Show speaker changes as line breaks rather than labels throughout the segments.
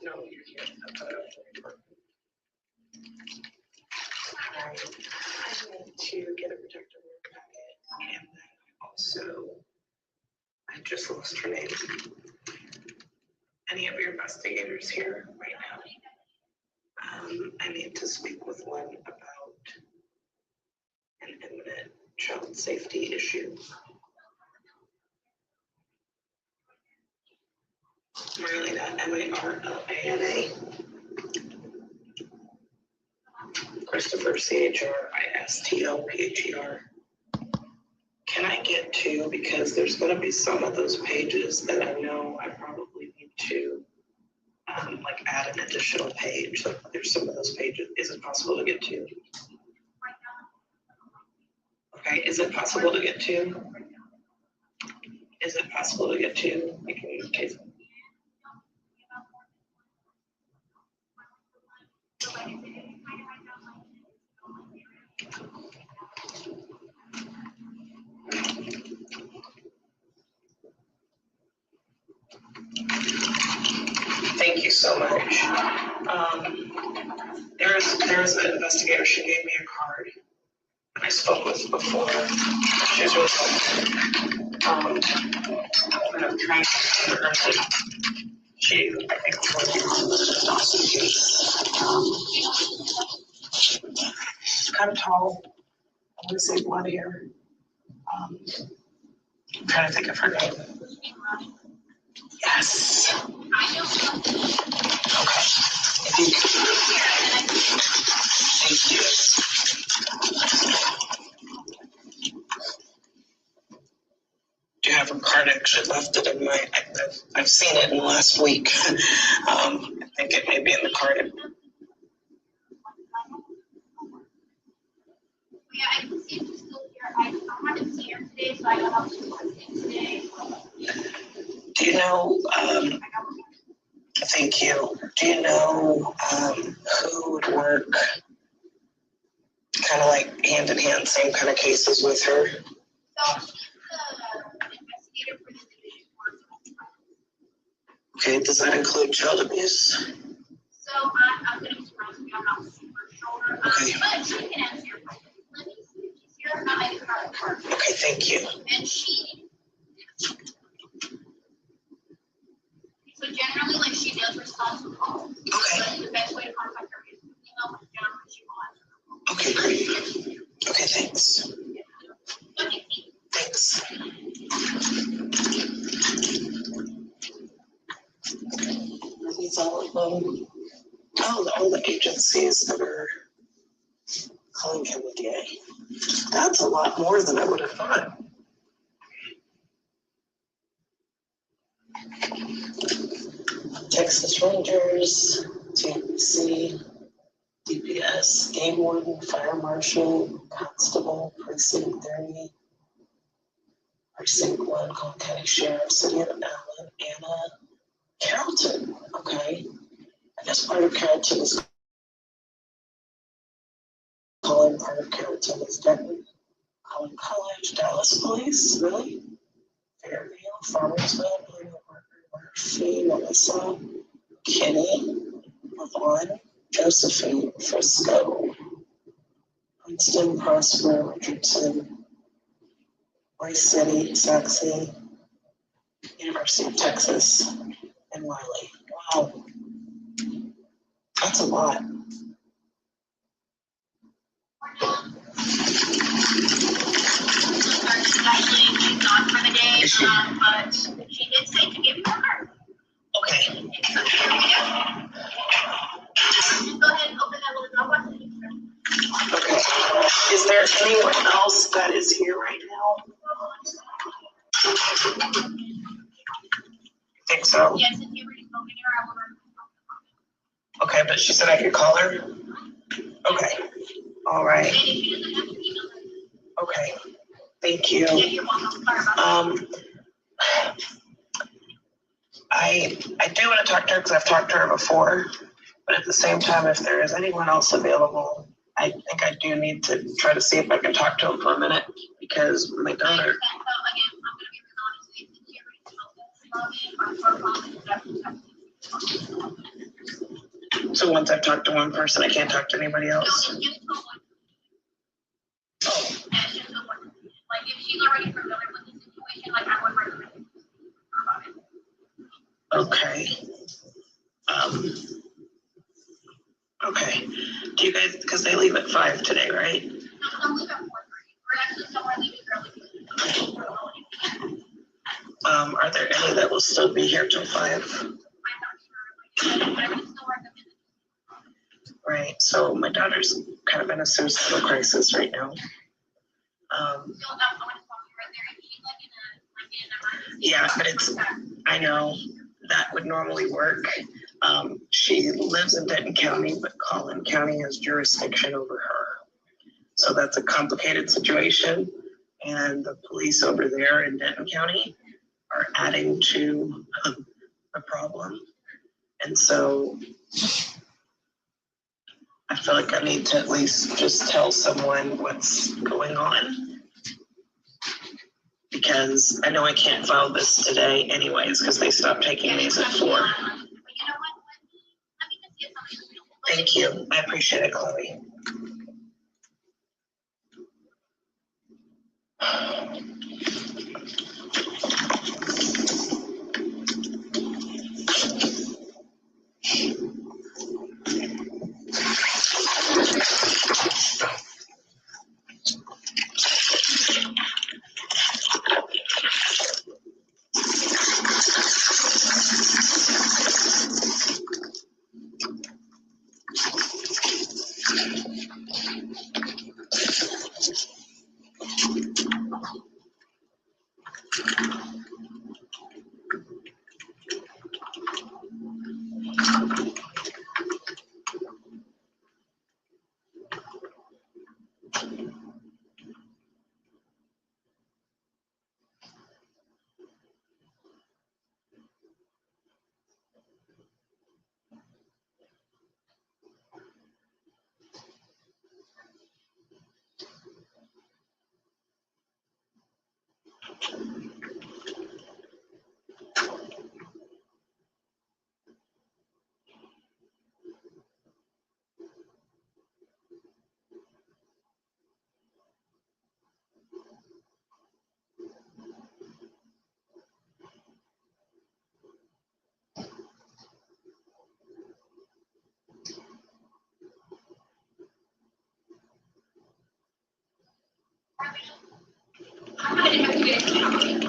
No, you can't. I need to get a protective work packet, and then also, I just lost her name. Any of your investigators here right now? I need to speak with one about an imminent child safety issue. Marlena, M-A-R-L-A-N-A. Christopher, C-H-R-I-S-T-O-P-H-E-R. Can I get two? Because there's going to be some of those pages that I know I probably need to like add an additional page. Like there's some of those pages. Is it possible to get two? Okay, is it possible to get two? Is it possible to get two? Like in case. Thank you so much. There's an investigator. She gave me a card that I spoke with before. She's really helpful. I'm trying to her. She, I think, was awesome. She's kind of tall. I want to say blonde hair. I'm trying to think of her name. Yes. Okay. If you could. Thank you. Do you have a card? I actually left it in my. I've seen it in the last week. I think it may be in the card.
Yeah, I can see if she's still here. I haven't seen her today, so I don't know if she's working today.
Do you know, thank you. Do you know who would work kind of like hand in hand, same kind of cases with her?
So she's the investigator for the division court.
Okay, does that include child abuse?
So I'm going to be surprised if I'm not super sure.
Okay.
But she can answer your question. Let me see if she's here. Not my card.
Okay, thank you.
And she. So generally, like, she does respond to calls.
Okay.
But the best way to contact her is email, but generally she will answer.
Okay, great. Okay, thanks.
Okay.
Thanks. Are these all of them? Oh, all the agencies that are Collin County DA. That's a lot more than I would have thought. Texas Rangers, TNC, DPS, Game Warden, Fire Marshal, Constable, Precinct 30, Precinct 1, Collin County Sheriff, City of Allen, Anna, Carrollton. Okay. I guess part of Carrollton is Collin, part of Carrollton is Denton, Collin College, Dallas Police, really? Fairview, Farmersville, Murphy, Melissa, Kenny, Lavon, Josephine, Frisco, Princeton, Prosper, Richardson, Rice City, Saxe, University of Texas, and Wiley. Wow. That's a lot.
Actually, she's gone for the day, but she did say to give you her card.
Okay.
So, here we go. Just go ahead and open that little drop box.
Okay. Is there anyone else that is here right now? I think so.
Yes, if you already spoken to her, I will.
Okay, but she said I could call her? Okay. All right.
And if she doesn't have to email her.
Okay. Thank you.
Yeah, you're welcome. Sorry about that.
I do want to talk to her because I've talked to her before, but at the same time, if there is anyone else available, I think I do need to try to see if I can talk to him for a minute because my daughter. So once I've talked to one person, I can't talk to anybody else. Oh.
Like if she's already familiar with the situation, like I would recommend it.
Okay. Okay. Do you guys, because they leave at 5 today, right?
No, some leave at 4:30. We're actually somewhere leaving early.
Are there any that will still be here till 5?
I'm not sure. Like, I would still recommend it.
Right. So my daughter's kind of in a suicidal crisis right now. Yeah, but it's, I know that would normally work. She lives in Denton County, but Collin County has jurisdiction over her. So that's a complicated situation. And the police over there in Denton County are adding to the problem. And so I feel like I need to at least just tell someone what's going on. Because I know I can't file this today anyways, because they stopped taking these at 4. Thank you. I appreciate it, Chloe.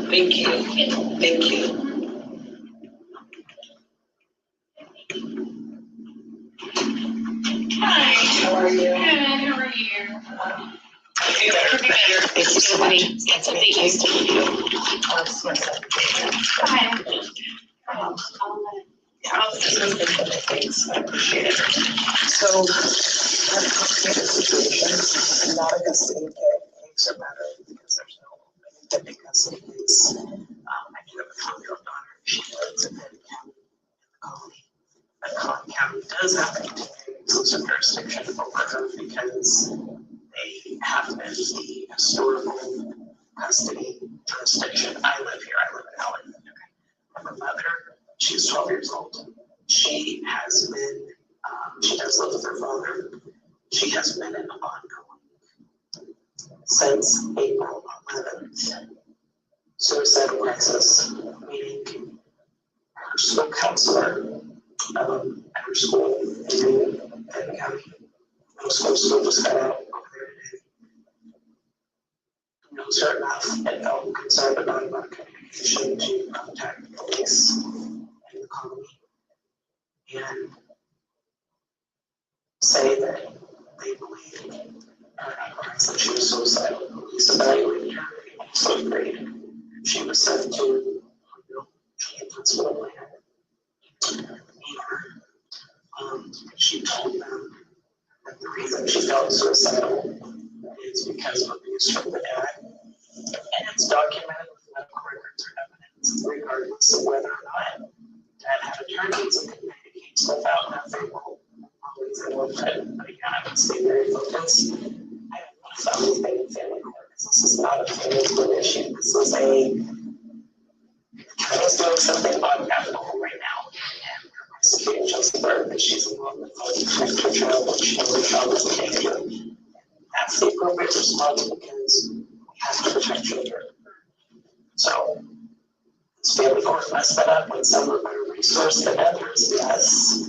Thank you. Thank you. Hi. How are you? Good. How are you? Could be better. Thank you so much. It's a big case to meet you. Hi. I'll just things. I appreciate it. So, I have a complicated situation. Not a custody case or matter because there's no independent custody case. I do have a 12-year-old daughter. She lives in Denton County in the colony. But Collin County does have a exclusive jurisdiction over her because they have been the historical custody jurisdiction. I live here. I live in Allen. Her mother, she's 12 years old. She has been, she does live with her father. She has been in ongoing since April 11th. Suicidal crisis, meaning her school counselor at her school in Denton County. Middle school just got out over there today. Knows her enough and felt concerned about communication to contact the police in the colony and say that they believe her advice that she was suicidal. The police evaluated her in 8th grade. She was sent to hospital and she told them that the reason she felt suicidal is because of abuse from the dad. And it's documented with medical records or evidence, regardless of whether or not that have attorneys and communicate stuff out, nothing will always go with it. But again, I would stay very focused. I don't want to stop anything in family court because this is not a family court issue. This is attorney's doing something unethical right now. And we're prosecuting just for that she's involved with protect her child when she knows her child is in danger. That's the appropriate response because we have to protect children. So, this family court messed that up when some are better resourced than others. Yes,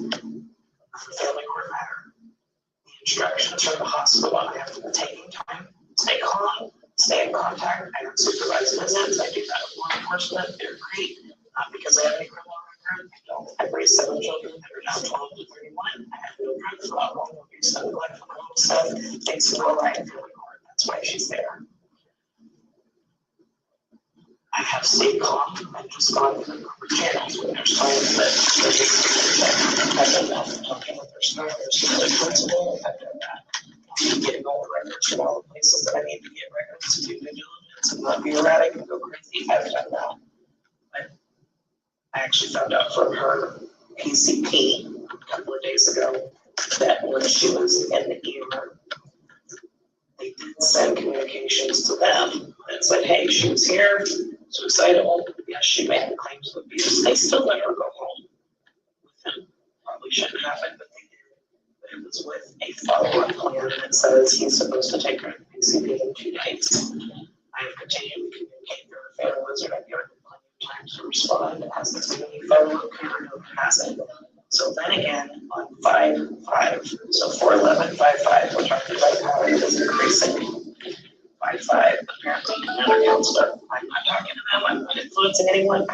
family court matter. The instructions from the hospital, I have to be taking time, stay calm, stay in contact. I don't supervise visits. I do that with law enforcement. They're great. Not because I have any criminal record. I don't. I've raised 7 children that are now 12 to 31. I have no drugs, alcohol, no abuse, no neglect, no home stuff. Things go right in family court. That's why she's there. I have stayed calm and just gone through the channels when there's times that I've done that. Talking with their staff, their principal, I've done that. Getting all the records from all the places that I need to get records to do due diligence and not be erratic and go crazy. I've done that. But I actually found out from her PCP a couple of days ago that when she was in the ER, they did send communications to them and said, hey, she was here, suicidal. Yes, she made claims of abuse. They still let her go home with him. Probably shouldn't happen, but they did. But it was with a follow-up plan that says he's supposed to take her to PCP in 2 days. I have continued to communicate with her family wizard. I've given her plenty of time to respond. It hasn't been any follow-up care, no, it hasn't. So then again, on 5/5, so 4/11, 5/5, we're talking about how it is increasing. 5/5, apparently another counselor. I'm not talking to them, I'm not influencing anyone. I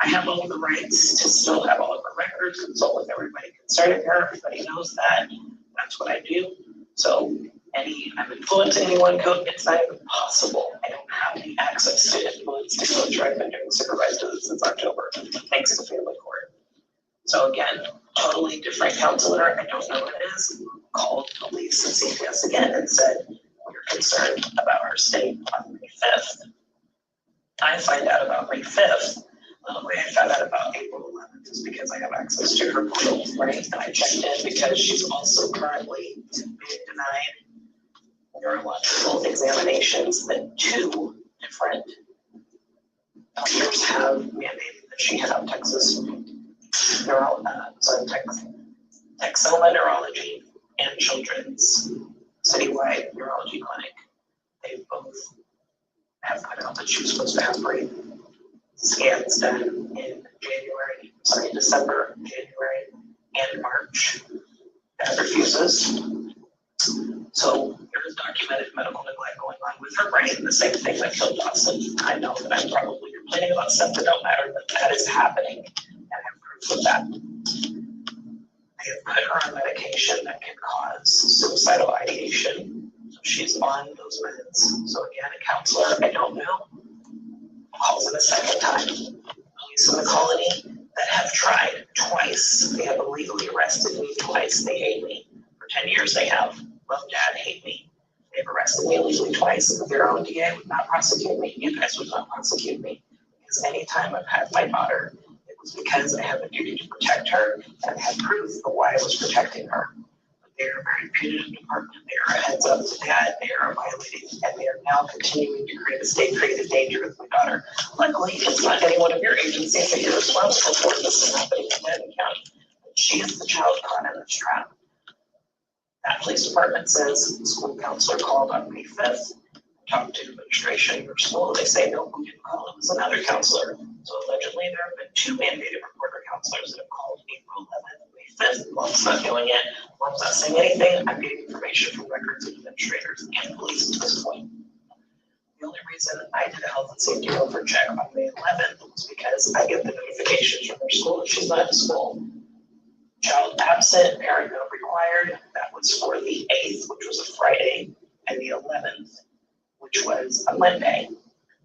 have all the rights to still have all of her records, consult with everybody concerning her. Everybody knows that. That's what I do. So I'm influencing anyone code, it's not even possible. I don't have any access to influence to coach. I've been doing supervised visits since October, thanks to family court. So again, totally different counselor. I don't know what it is. Called police and CPS again and said, we're concerned about her state on May 5th. I find out about May 5th. The way I found out about April 11th is because I have access to her portal, right? And I checked in because she's also currently being denied neurological examinations that 2 different doctors have mandated that she have Texas Texoma Neurology and Children's Citywide Neurology Clinic. They both have put out that she was supposed to have brain scans done in December, January, and March. That refuses. So there is documented medical neglect going on with her brain, the same thing that killed Dawson. I know that I'm probably complaining about stuff that don't matter, but that is happening, and I have proof of that. They have put her on medication that can cause suicidal ideation. So she's on those meds. So again, a counselor, I don't know, calls in a second time. Police in the colony that have tried twice. They have illegally arrested me twice. They hate me. For 10 years they have. Love, dad, hate me. They've arrested me illegally twice. Their own DA would not prosecute me. You guys would not prosecute me. Because anytime I've had my daughter, it was because I have a duty to protect her and I had proof of why I was protecting her. But they are a very punitive department. They are a heads up to that. They are violating, and they are now continuing to create a state-created danger with my daughter. Luckily, it's not any one of your agencies that you're responsible for this happening in Denton County. She is the child caught in this trap. That police department says the school counselor called on May 5th, talked to administration of your school. They say, no, we didn't call. It was another counselor. So allegedly, there have been 2 mandated reporter counselors that have called April 11th, May 5th. Mom's not doing it. Mom's not saying anything. I'm getting information from records of administrators and police at this point. The only reason I did a health and safety over check on May 11th was because I get the notifications from their school that she's not at school. Child absent, parent note required. That was for the 8th, which was a Friday, and the 11th, which was a Monday.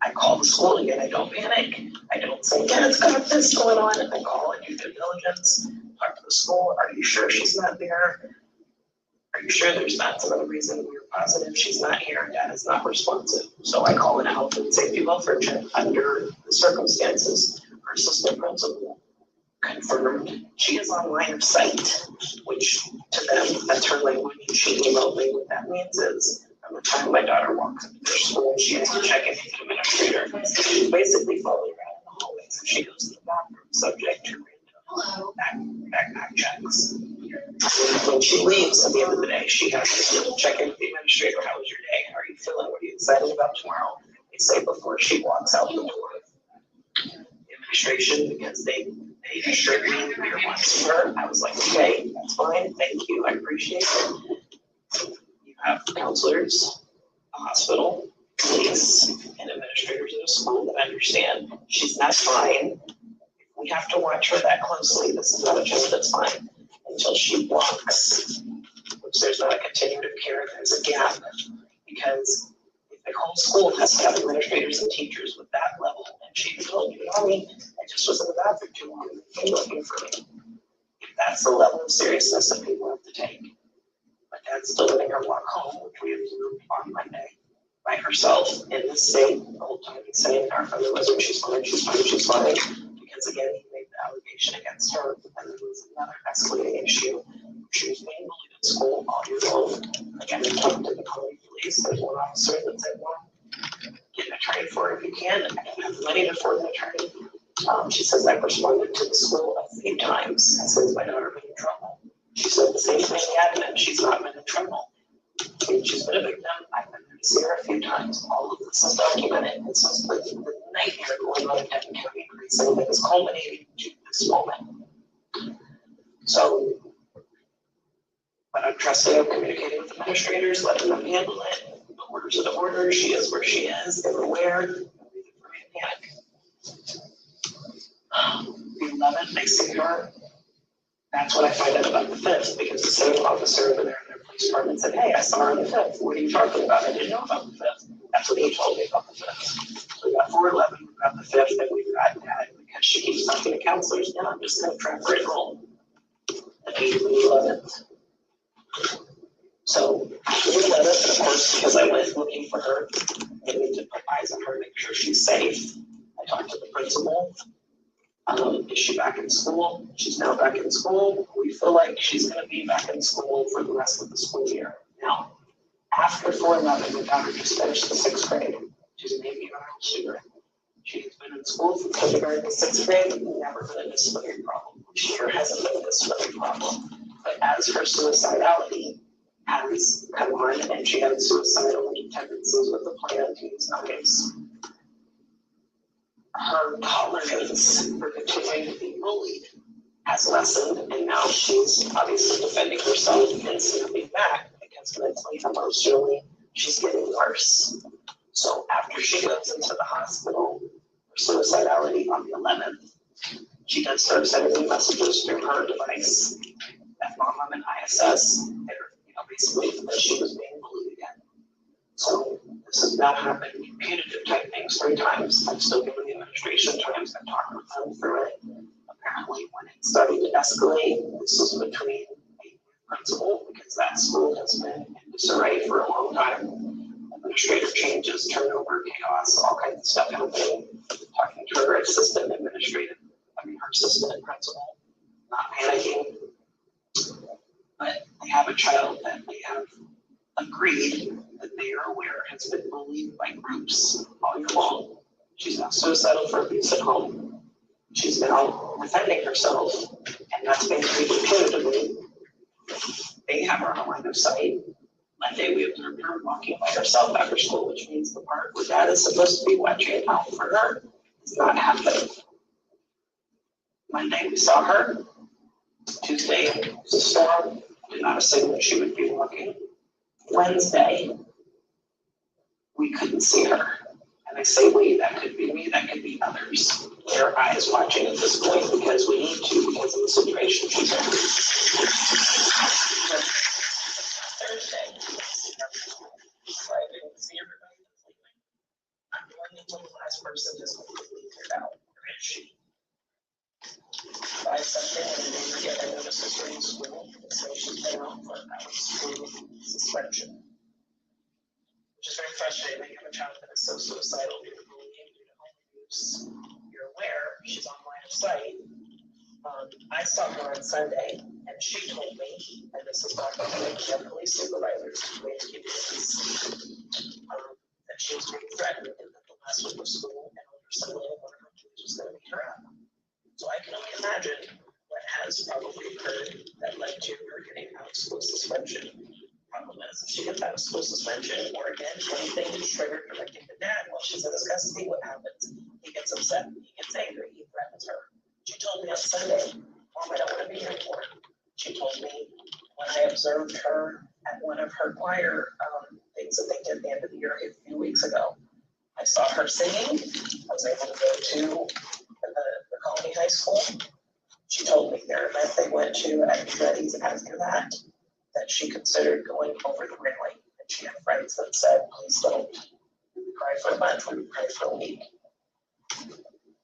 I call the school again. I don't panic. I don't say, yeah, it's got this going on. I call and do due diligence. Talk to the school. Are you sure she's not there? Are you sure there's not some other reason we're positive she's not here? Dad is not responsive. So I call in a health and safety welfare check under the circumstances. Our assistant principal confirmed she is on line of sight, which to them, that's her language. She emailed me. What that means is, from the time my daughter walks into their school, she has to check in with the administrator. She's basically following around in the hallways. If she goes to the bathroom, subject to backpack checks. When she leaves at the end of the day, she has to check in with the administrator. How was your day? How are you feeling? What are you excited about tomorrow? They say before she walks out the door. The administration, because they assured me that we were watching her. I was like, okay, that's fine. Thank you. I appreciate it. You have counselors, a hospital, police, and administrators in a school that understand she's not fine. We have to watch her that closely. This is not a child that's fine until she walks, which there's not a continuum of care. There's a gap because if the whole school has to have administrators and teachers with that level, and she told me, I just was in the bathroom too long. They looking for me. That's the level of seriousness that people have to take. My dad's still letting her walk home, which we observed on Monday, by herself in this state. The whole time he's saying our family wasn't, she's fine, she's fine, she's fine. Because again, he made the allegation against her, and there was another escalating issue. She was being bullied at school all year long. Again, they talked to the county police. There's one officer that said, well, get an attorney for it if you can. I don't have the money to afford an attorney. She says, I've responded to the school a few times since my daughter been in trouble. She said the same thing the admin, she's not been in trouble. And she's been a victim. I've been there to see her a few times. All of this is documented. It's just the nightmare going on in Devon County Precinct that is culminating to this moment. So, but I'm trusting of communicating with administrators, letting them handle it. The orders are the orders. She is where she is. They're aware. Panic. The 11th, they see her. That's what I find out about the 5th, because the same officer over there in their police department said, hey, I saw her on the 5th. What are you talking about? I didn't know about the 5th. That's what he told me about the 5th. So we got 4/11, we got the 5th, and we've got that because she keeps talking to counselors. Now I'm just going to track her enroll at the 11th. So after the 11th, of course, because I went looking for her, I need to put eyes on her, make sure she's safe. I talked to the principal. Is she back in school? She's now back in school. We feel like she's going to be back in school for the rest of the school year. Now, after 4/11, my daughter just finished the 6th grade. She's an 18-year-old student. She has been in school from kindergarten to 6th grade, never been a disciplinary problem. She sure hasn't been a disciplinary problem. But as her suicidality has come on, and she had suicidal tendencies with the plan to use knives, her tolerance for continuing to be bullied has lessened, and now she's obviously defending herself and snapping back because mentally, emotionally, she's getting worse. So after she goes into the hospital for suicidality on the 11th, she does start sending me messages through her device that mom, I'm an ISS, basically that she was being bullied again. So this has now happened punitive type things 3 times. I've still given the administration times. I've talked with them through it. Apparently, when it started to escalate, this was between a principal, because that school has been in disarray for a long time. Administrative changes, turnover, chaos, all kinds of stuff happening. Talking to her assistant her assistant and principal, not panicking. But they have a child that they have agreed that they are aware has been bullied by groups all year long. She's now suicidal for abuse at home. She's now defending herself, and that's being treated punitively. They have her on line of sight. Monday, we observed her walking by herself after school, which means the part where dad is supposed to be watching out for her is not happening. Monday, we saw her. Tuesday was a storm. Did not assume that she would be walking. Wednesday, we couldn't see her. And I say we, that could be me, that could be others. Their eyes watching at this point because we need to, because of the situation she's in. Thursday, I didn't see everybody that's leaving. I'm going until the last person is completely cleared out. Where is she? By something, and they were getting notices during school, so she's been out for that school suspension. Which is very frustrating. You have a child that is so suicidal due to bullying, due to home abuse. You're aware she's on line of sight.
I saw her on Sunday, and she told me, and this is not from the police supervisors, that she was being threatened and that the last week of school and older sibling of one of her kids was going to beat her up. So I can only imagine what has probably occurred that led to her getting out of school suspension. Problem is, if she gets out of school suspension, or again, anything is triggered directing to dad while she's in his custody, what happens? He gets upset, he gets angry, he threatens her. She told me on Sunday, Mom, I don't want to be here anymore. She told me when I observed her at one of her choir things that they did at the end of the year a few weeks ago. I saw her singing. I was able to go to the Colony High School. She told me their event they went to at Aggravetd after that she considered going over the railing. And she had friends that said, please don't. We would cry for a month, we would cry for a week.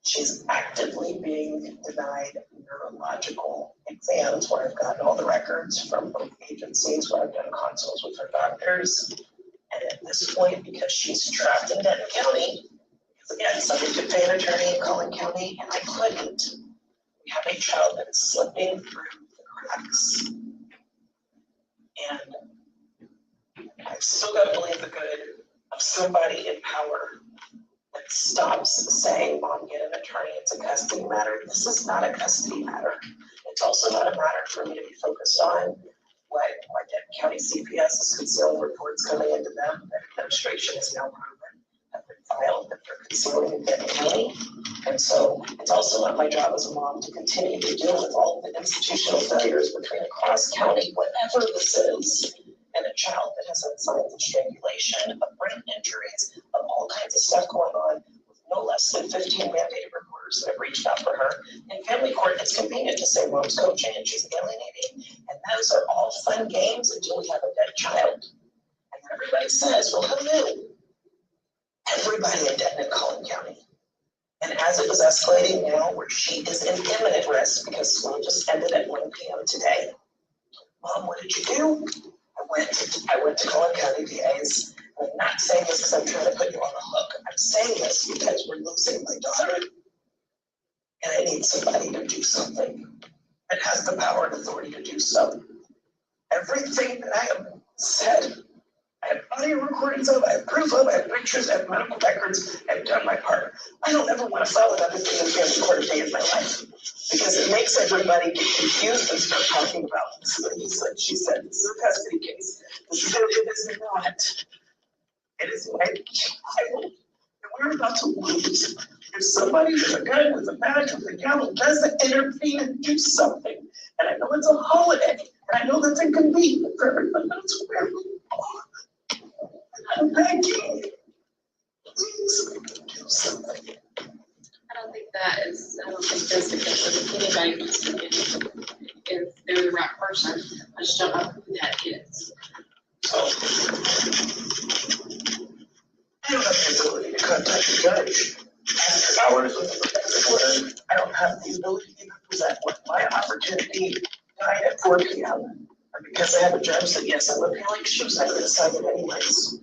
She's actively being denied neurological exams where I've gotten all the records from both agencies where I've done consults with her doctors. And at this point, because she's trapped in Denton County, because again, somebody could pay an attorney in Collin County, and I couldn't. We have a child that is slipping through the cracks. And I've still got to believe the good of somebody in power that stops saying, Mom, get an attorney, it's a custody matter. This is not a custody matter. It's also not a matter for me to be focused on what Denton County CPS is concealing reports coming into them that administration has now proven have been filed that they're concealing in Denton County. And so it's also not my job as a mom to continue to deal with all of the institutional failures between across county, whatever this is, and a child that has had signs of strangulation, of brain injuries, of all kinds of stuff going on, with no less than 15 mandated reporters that have reached out for her. In family court, it's convenient to say mom's coaching and she's alienating, and those are all fun games until we have a dead child. And everybody says, well, who knew? Everybody in Denton and Collin County. And as it was escalating now, where she is in imminent risk because school just ended at 1 p.m. today. Mom, what did you do? I went to Collin County DA's. I'm not saying this because I'm trying to put you on the hook. I'm saying this because we're losing my daughter. And I need somebody to do something that has the power and authority to do so. Everything that I have said, I have audio recordings of, I have proof of, I have pictures, I have medical records, I've done my part. I don't ever want to file another thing in family court a day in my life because it makes everybody get confused and start talking about this. He said, she said, this is a custody case. This is it is not. It is my child that we're about to lose. If somebody with a gun, with a badge, with a gavel doesn't intervene and do something, and I know it's a holiday, and I know that's inconvenient for everybody, but it's where we are. I'm begging, please do something.
I don't think that's the case. I think anybody can speak if they're the right person. I just don't know who that is.
So, I don't have the ability to contact the judge after hours with the protective order. I don't have the ability to present what my opportunity died at 4 p.m. And because I have a judge that, yes, I'm appealing, she was not going to sign it anyways.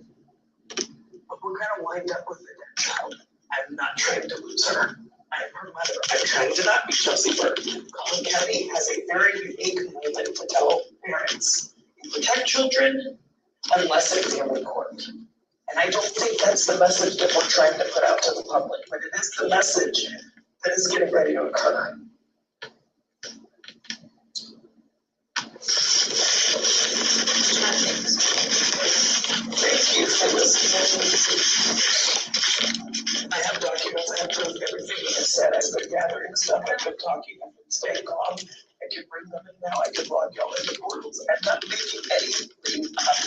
But we're going to wind up with a dead child. I'm not trying to lose her. I'm her mother. I'm trying to not be Chelsea Bird. Collin County has a very unique moment to tell parents. You protect children unless in family court. And I don't think that's the message that we're trying to put out to the public, but it is the message that is getting ready to occur. Thank you for listening. I have documents, I have proof of everything that I said. I've been gathering stuff, I've been talking, I've been staying calm. I can bring them in now, I can log y'all into portals. I'm not making anything up.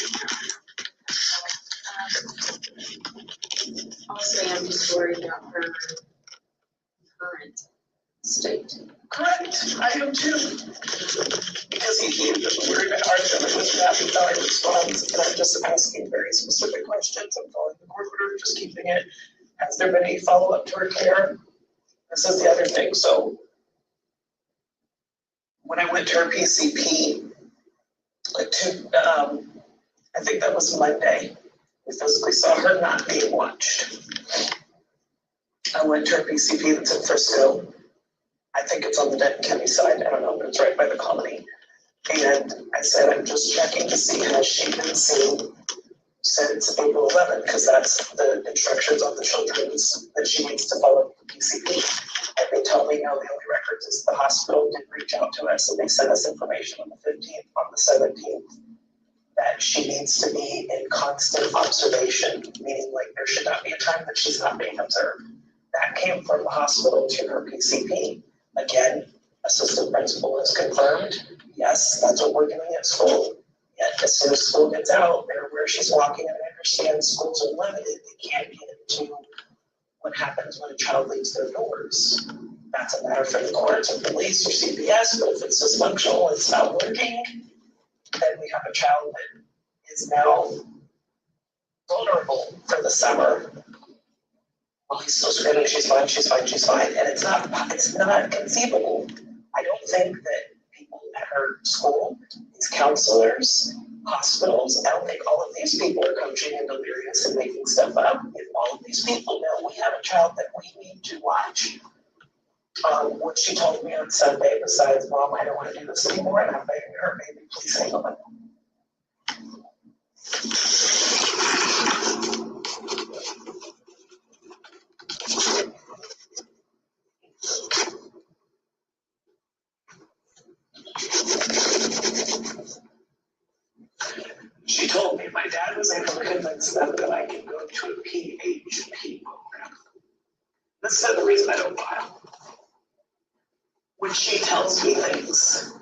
Honestly, I'm just worried about her current state.
Correct, I am too. Because he was worried about arguing with that without a response, and I'm just asking very specific questions. I'm following the court order, just keeping it. Has there been any follow-up to her care? This is the other thing. So when I went to her PCP, I think that was Monday, we physically saw her not being watched. I went to her PCP that's in Frisco. I think it's on the Denton County side, I don't know, but it's right by the colony. And I said, I'm just checking to see has she been seen since April 11th, because that's the instructions on the children's that she needs to follow the PCP. And they told me, no, the only records is the hospital did reach out to us and they sent us information on the 15th, on the 17th, that she needs to be in constant observation, meaning like there should not be a time that she's not being observed. That came from the hospital to her PCP. Again, assistant principal has confirmed, yes, that's what we're doing at school. Yet as soon as school gets out, they're where she's walking, and I understand schools are limited. They can't get into what happens when a child leaves their doors. That's a matter for the courts or police or CPS, but if it's dysfunctional, it's not working, then we have a child that is now vulnerable for the summer. Well, he's still screaming, she's fine, she's fine, she's fine, and it's not conceivable. I don't think that people at her school, these counselors, hospitals, I don't think all of these people are coaching and delirious and making stuff up. If all of these people know we have a child that we need to watch, what she told me on Sunday, besides, Mom, I don't want to do this anymore, and I'm begging her, baby, please hang on. She told me my dad was able to convince them that I can go to a PHP program. This is the reason I don't file. When she tells me things,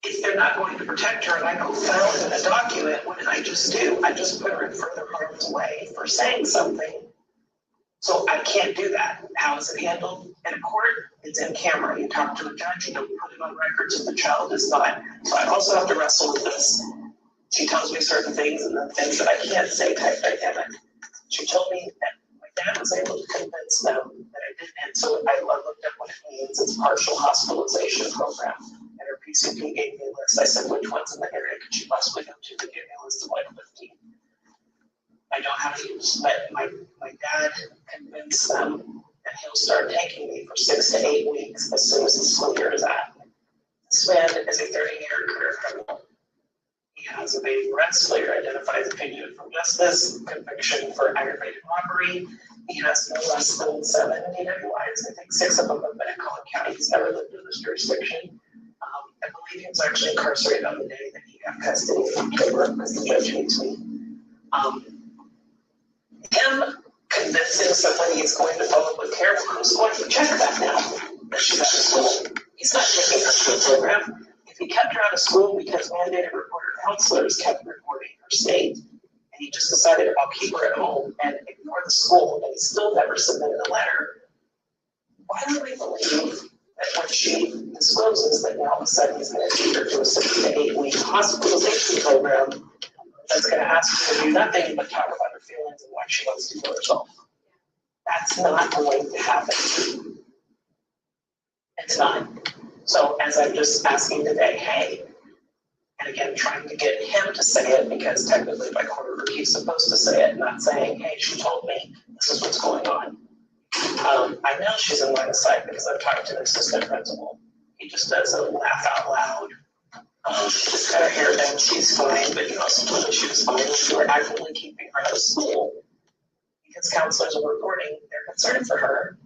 if they're not going to protect her, and I go found in a document, what did I just do? I just put her in further harm's way for saying something. So I can't do that. How is it handled? In a court, it's in camera. You talk to a judge, you don't put it on records if the child is not. So I also have to wrestle with this. She tells me certain things and then things that I can't say type dynamic. She told me that my dad was able to convince them that I didn't. And so I looked at what it means. It's partial hospitalization program. And her PCP gave me a list. I said, which ones in the area could she possibly go to? They gave me a list of like 15. I don't have to use, but my dad convinced them that he'll start taking me for 6 to 8 weeks as soon as the school year is out. This man is a 30-year career criminal. He has a baby arrest, later identified as a fugitive from justice, conviction for aggravated robbery. He has no less than 7 DWIs. I think 6 of them have been in Collin County. He's never lived in this jurisdiction. I believe he was actually incarcerated on the day that he got custody in October, because the judge hates me. Him convincing somebody he's going to follow up with care, who's going to check that now that she's out of school? He's not taking her to a program. If he kept her out of school because mandated reporter counselors kept reporting her state, and he just decided, I'll keep her at home and ignore the school, and he still never submitted a letter, why do we believe that when she discloses that now all of a sudden he's going to take her to a 6 to 8 week hospitalization program that's going to ask her to do nothing but talk about her feelings and why she wants to kill herself? That's not going to happen. It's not. So as I'm just asking today, hey, and again, trying to get him to say it, because technically by court order he's supposed to say it, not saying, hey, she told me this is what's going on. I know she's in line of sight because I've talked to the assistant principal. He just does a laugh out loud. She's got her hair down, she's fine, but you also told me she was fine. We were actively keeping her out of school because counselors are reporting they're concerned for her.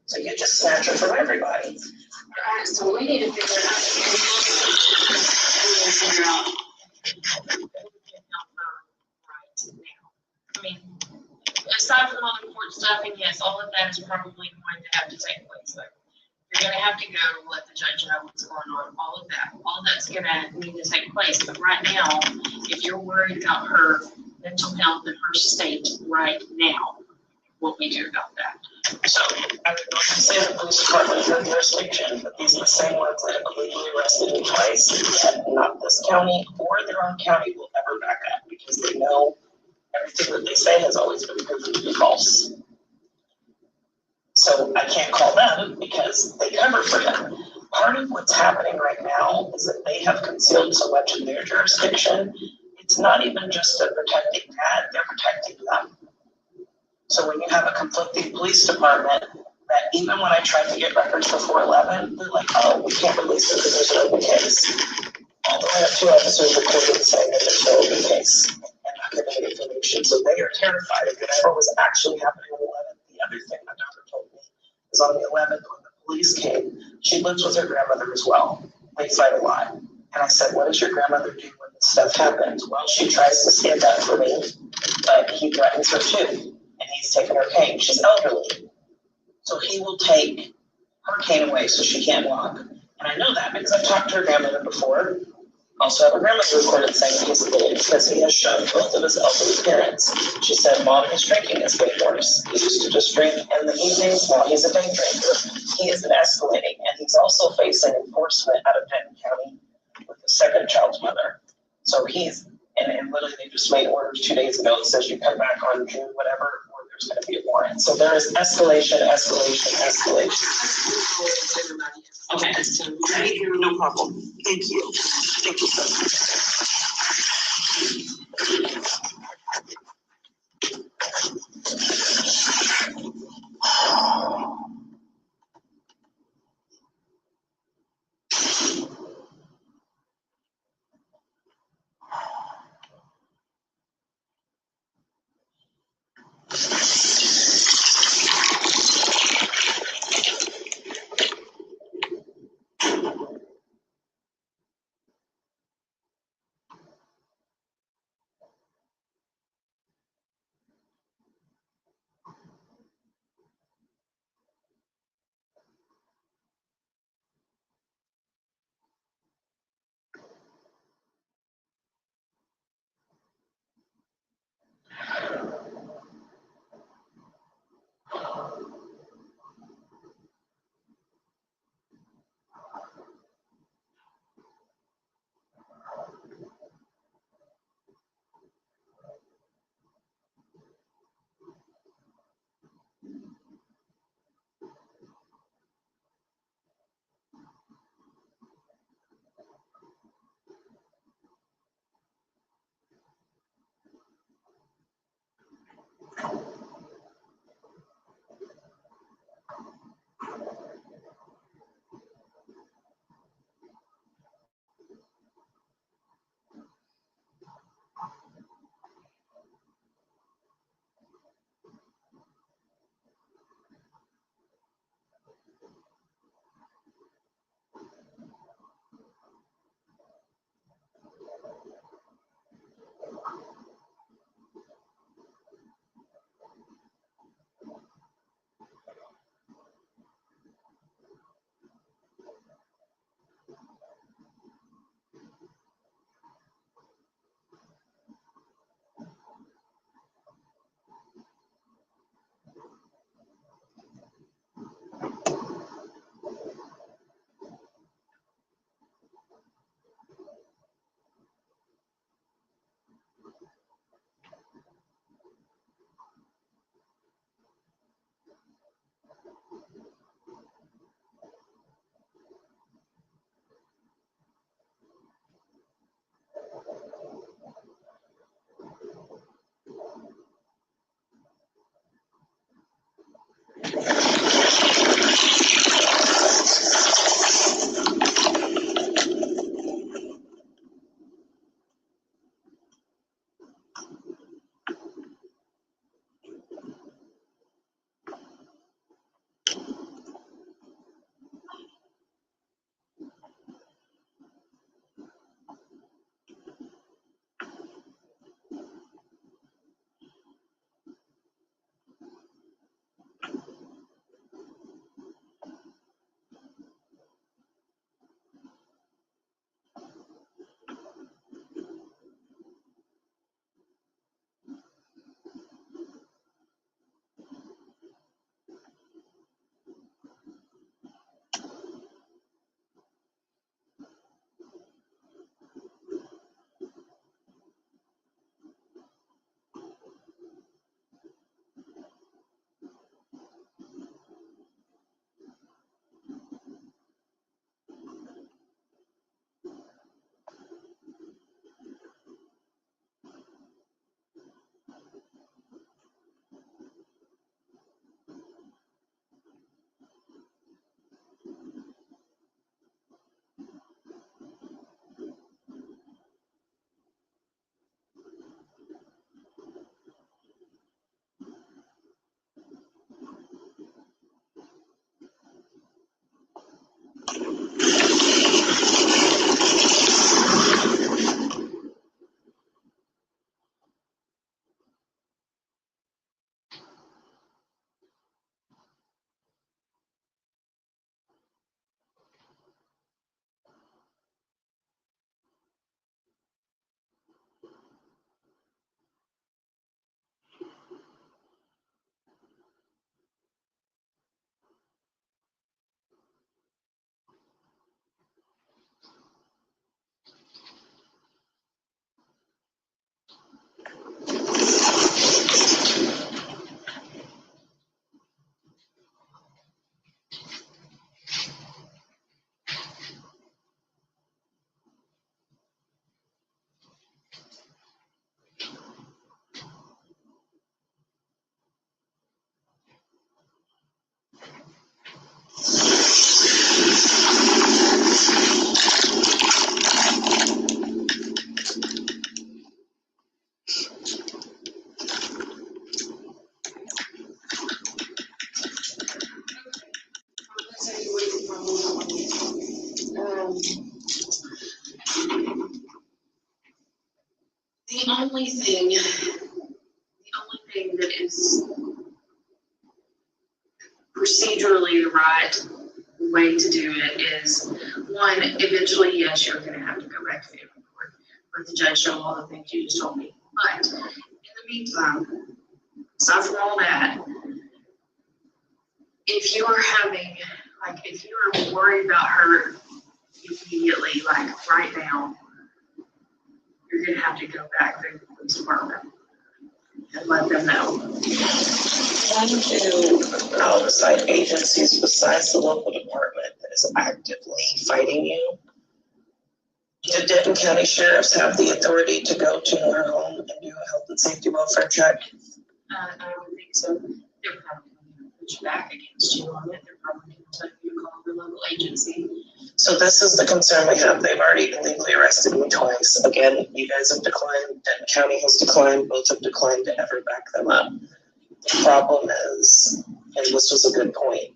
So you just snatch her from everybody.
All right, so we need to figure out right now. I mean, aside from all the court stuff, and yes, all of that is probably going to have to take place. But you're going to have to go let the judge know what's going on. All of that's going to need to take place. But right now, if you're worried about her mental health and her state right now, what we do about that.
So I would not say the police department is in jurisdiction, but these are the same ones that have illegally arrested me twice, and not this county or their own county will ever back up because they know everything that they say has always been proven to be false. So I can't call them because they cover for them. Part of what's happening right now is that they have concealed so much in their jurisdiction. It's not even just a protecting that, they're protecting them. So when you have a conflicting police department that even when I tried to get records before 11, they're like, oh, we can't release it because there's an open case. Although I have 2 officers recorded saying that there's no open case and not giving information. So they are terrified of whatever was actually happening on the 11th. The other thing my daughter told me is on the 11th when the police came, she lives with her grandmother as well. They fight a lot. And I said, what does your grandmother do when this stuff happens? Well, she tries to stand up for me, but he threatens her too. And he's taking her cane. She's elderly. So he will take her cane away so she can't walk. And I know that because I've talked to her grandmother before. Also have her grandmother recorded saying he's bullied because he has shown both of his elderly parents. She said, Mom, his drinking is way worse. He used to just drink in the evenings. Now he's a day drinker. He is escalating. And he's also facing enforcement out of Denton County with the second child's mother. So he's, and literally they just made orders 2 days ago that says you come back on June, whatever, or there's going to be a warrant. So there is escalation.
Okay, thank you, no problem. Thank you. Thank you so much.
The only thing that is procedurally the right way to do it is, one, eventually, yes, you're gonna have to go back to family court, let the judge show all the things you just told me. But in the meantime, aside from all that, if you are having, like, if you are worried about her immediately, like right now, you're gonna have to go back to the police department and let them know.
One do outside agencies besides the local department that is actively fighting you? Do Denton County sheriffs have the authority to go to your home and do a health and safety welfare check?
I would think so. They're probably going to push back against you on it. They're probably going to tell you to call the local agency.
So this is the concern we have. They've already illegally arrested me twice. Again, you guys have declined, Denton County has declined, both have declined to ever back them up. The problem is, and this was a good point,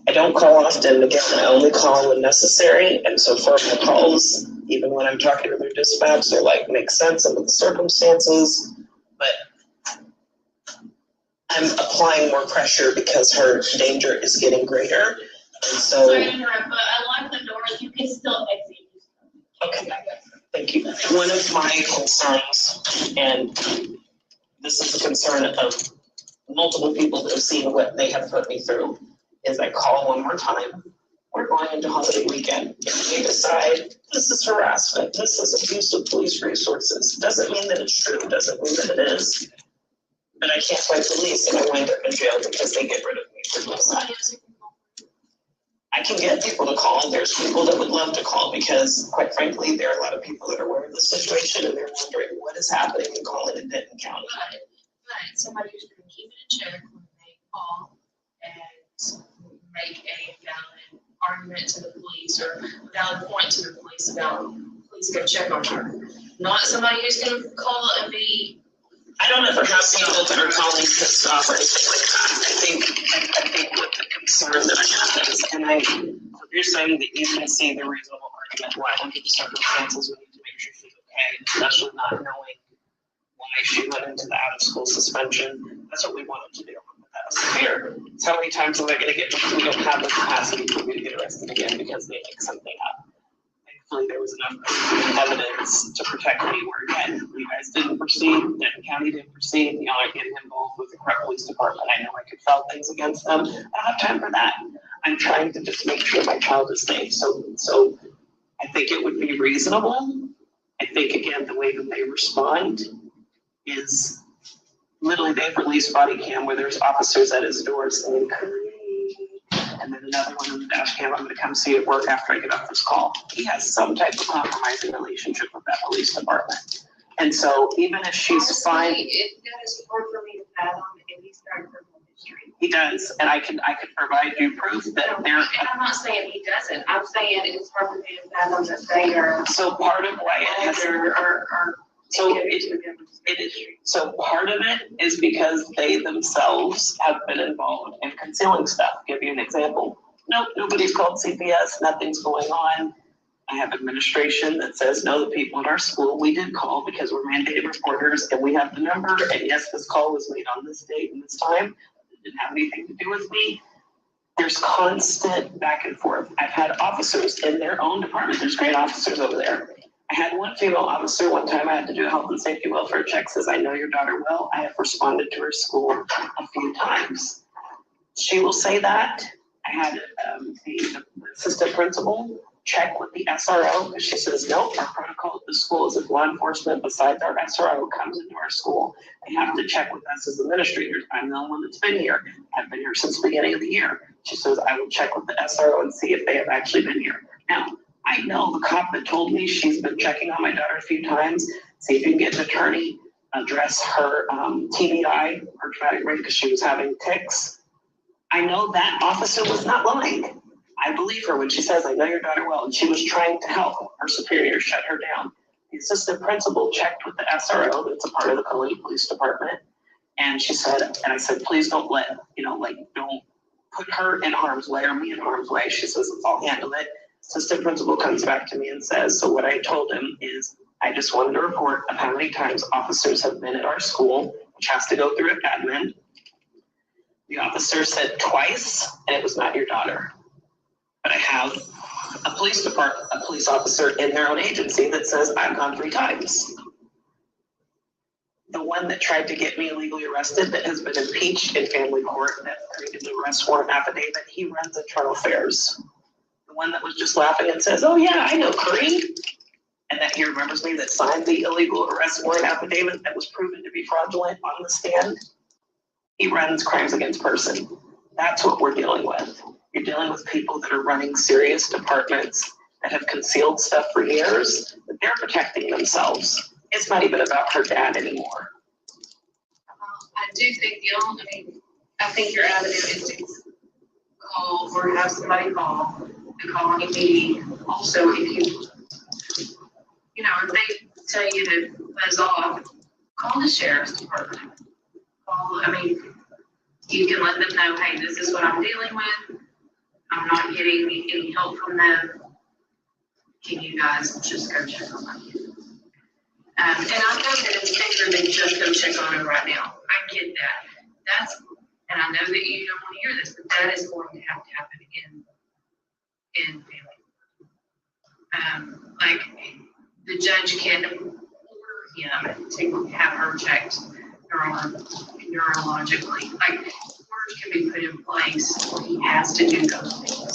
I don't call often. Again, I only call when necessary, and so for my calls, even when I'm talking to their dispatch, they're like, makes sense under the circumstances, but I'm applying more pressure because her danger is getting greater. And so,
Sorry to interrupt, but I locked the door. You can still exit.
okay, thank you. One of my concerns, and this is a concern of multiple people that have seen what they have put me through, is I call one more time. We're going into holiday weekend. If we decide this is harassment, this is abuse of police resources, doesn't mean that it's true, doesn't mean that it is. But I can't fight police and I wind up in jail because they get rid of me for doing that. I can get people to call. There's people that would love to call because, quite frankly, there are a lot of people that are aware of the situation and they're wondering what is happening and calling in Denton County.
But somebody who's going to keep it in check when they call and make a valid argument to the police or a valid point to the police about police go check on her. Not somebody who's going to call and be.
I don't ever have people that are calling pissed off or anything like that. I think what the concern that I have is, so you're saying that you can see the reasonable argument why under the circumstances we need to make sure she's okay, especially not knowing why she went into the out-of-school suspension. That's what we wanted to do. Here, so how many times am I going to get? We don't have the capacity for me to get arrested again because they make something up. Thankfully, there was enough evidence to protect me. Where again, you guys didn't proceed, Denton County didn't proceed. You know, I getting involved with the corrupt police department. I know I could file things against them. I don't have time for that. I'm trying to just make sure my child is safe. So I think it would be reasonable. I think again, the way that they respond is. Literally, they've released body cam where there's officers at his door saying, and then another one in the dash cam, I'm going to come see at work after I get off this call. He has some type of compromising relationship with that police department. And so even if she's fine.
That is hard for me to fathom if he's got a criminal history.
He does, and I can provide you proof that they're.
And I'm not saying he doesn't. I'm saying it's hard for me to fathom that they are.
So part of why it has. So it is. So part of it is because they themselves have been involved in concealing stuff. I'll give you an example. Nope, nobody's called CPS. Nothing's going on. I have administration that says, no, the people in our school, we did call because we're mandated reporters and we have the number. And yes, this call was made on this date and this time. It didn't have anything to do with me. There's constant back and forth. I've had officers in their own department. There's great officers over there. I had one female officer one time I had to do a health and safety welfare check, says, I know your daughter well. I have responded to her school a few times. She will say that. I had the assistant principal check with the SRO, and she says, no, our protocol at the school is if law enforcement besides our SRO comes into our school, they have to check with us as administrators. I'm the only one that's been here. I've been here since the beginning of the year. She says, I will check with the SRO and see if they have actually been here. Now, I know the cop that told me she's been checking on my daughter a few times, see if you can get an attorney, address her TBI, her traumatic brain, because she was having tics. I know that officer was not lying. I believe her when she says, I know your daughter well, and she was trying to help. Her superior shut her down. The assistant principal checked with the SRO, that's a part of the Collin Police Department, and she said, and I said, please don't don't put her in harm's way or me in harm's way. She says, I'll handle it. Assistant principal comes back to me and says, so what I told him is, I just wanted a report of how many times officers have been at our school, which has to go through admin. The officer said twice, and it was not your daughter. But I have a police officer in their own agency that says I've gone 3 times. The one that tried to get me illegally arrested, that has been impeached in family court, that created the arrest warrant affidavit, he runs internal affairs. The one that was just laughing and says, oh yeah, I know Kareem, and that he remembers me, that signed the illegal arrest warrant affidavit that was proven to be fraudulent on the stand, he runs crimes against person. That's what we're dealing with. You're dealing with people that are running serious departments that have concealed stuff for years, but they're protecting themselves. It's not even about her dad anymore.
I do think I think your avenue is to call or have somebody call the Collin PD. Also, if if they tell you to buzz off, call the sheriff's department. You can let them know, hey, this is what I'm dealing with. I'm not getting any help from them. Can you guys just go check on them? And I know that it's bigger than just go check on them right now. I get that. And I know that you don't want to hear this, but that is going to have to happen in family. The judge can order him to have her checked neurologically. Orders can be put in place where he has to do those things.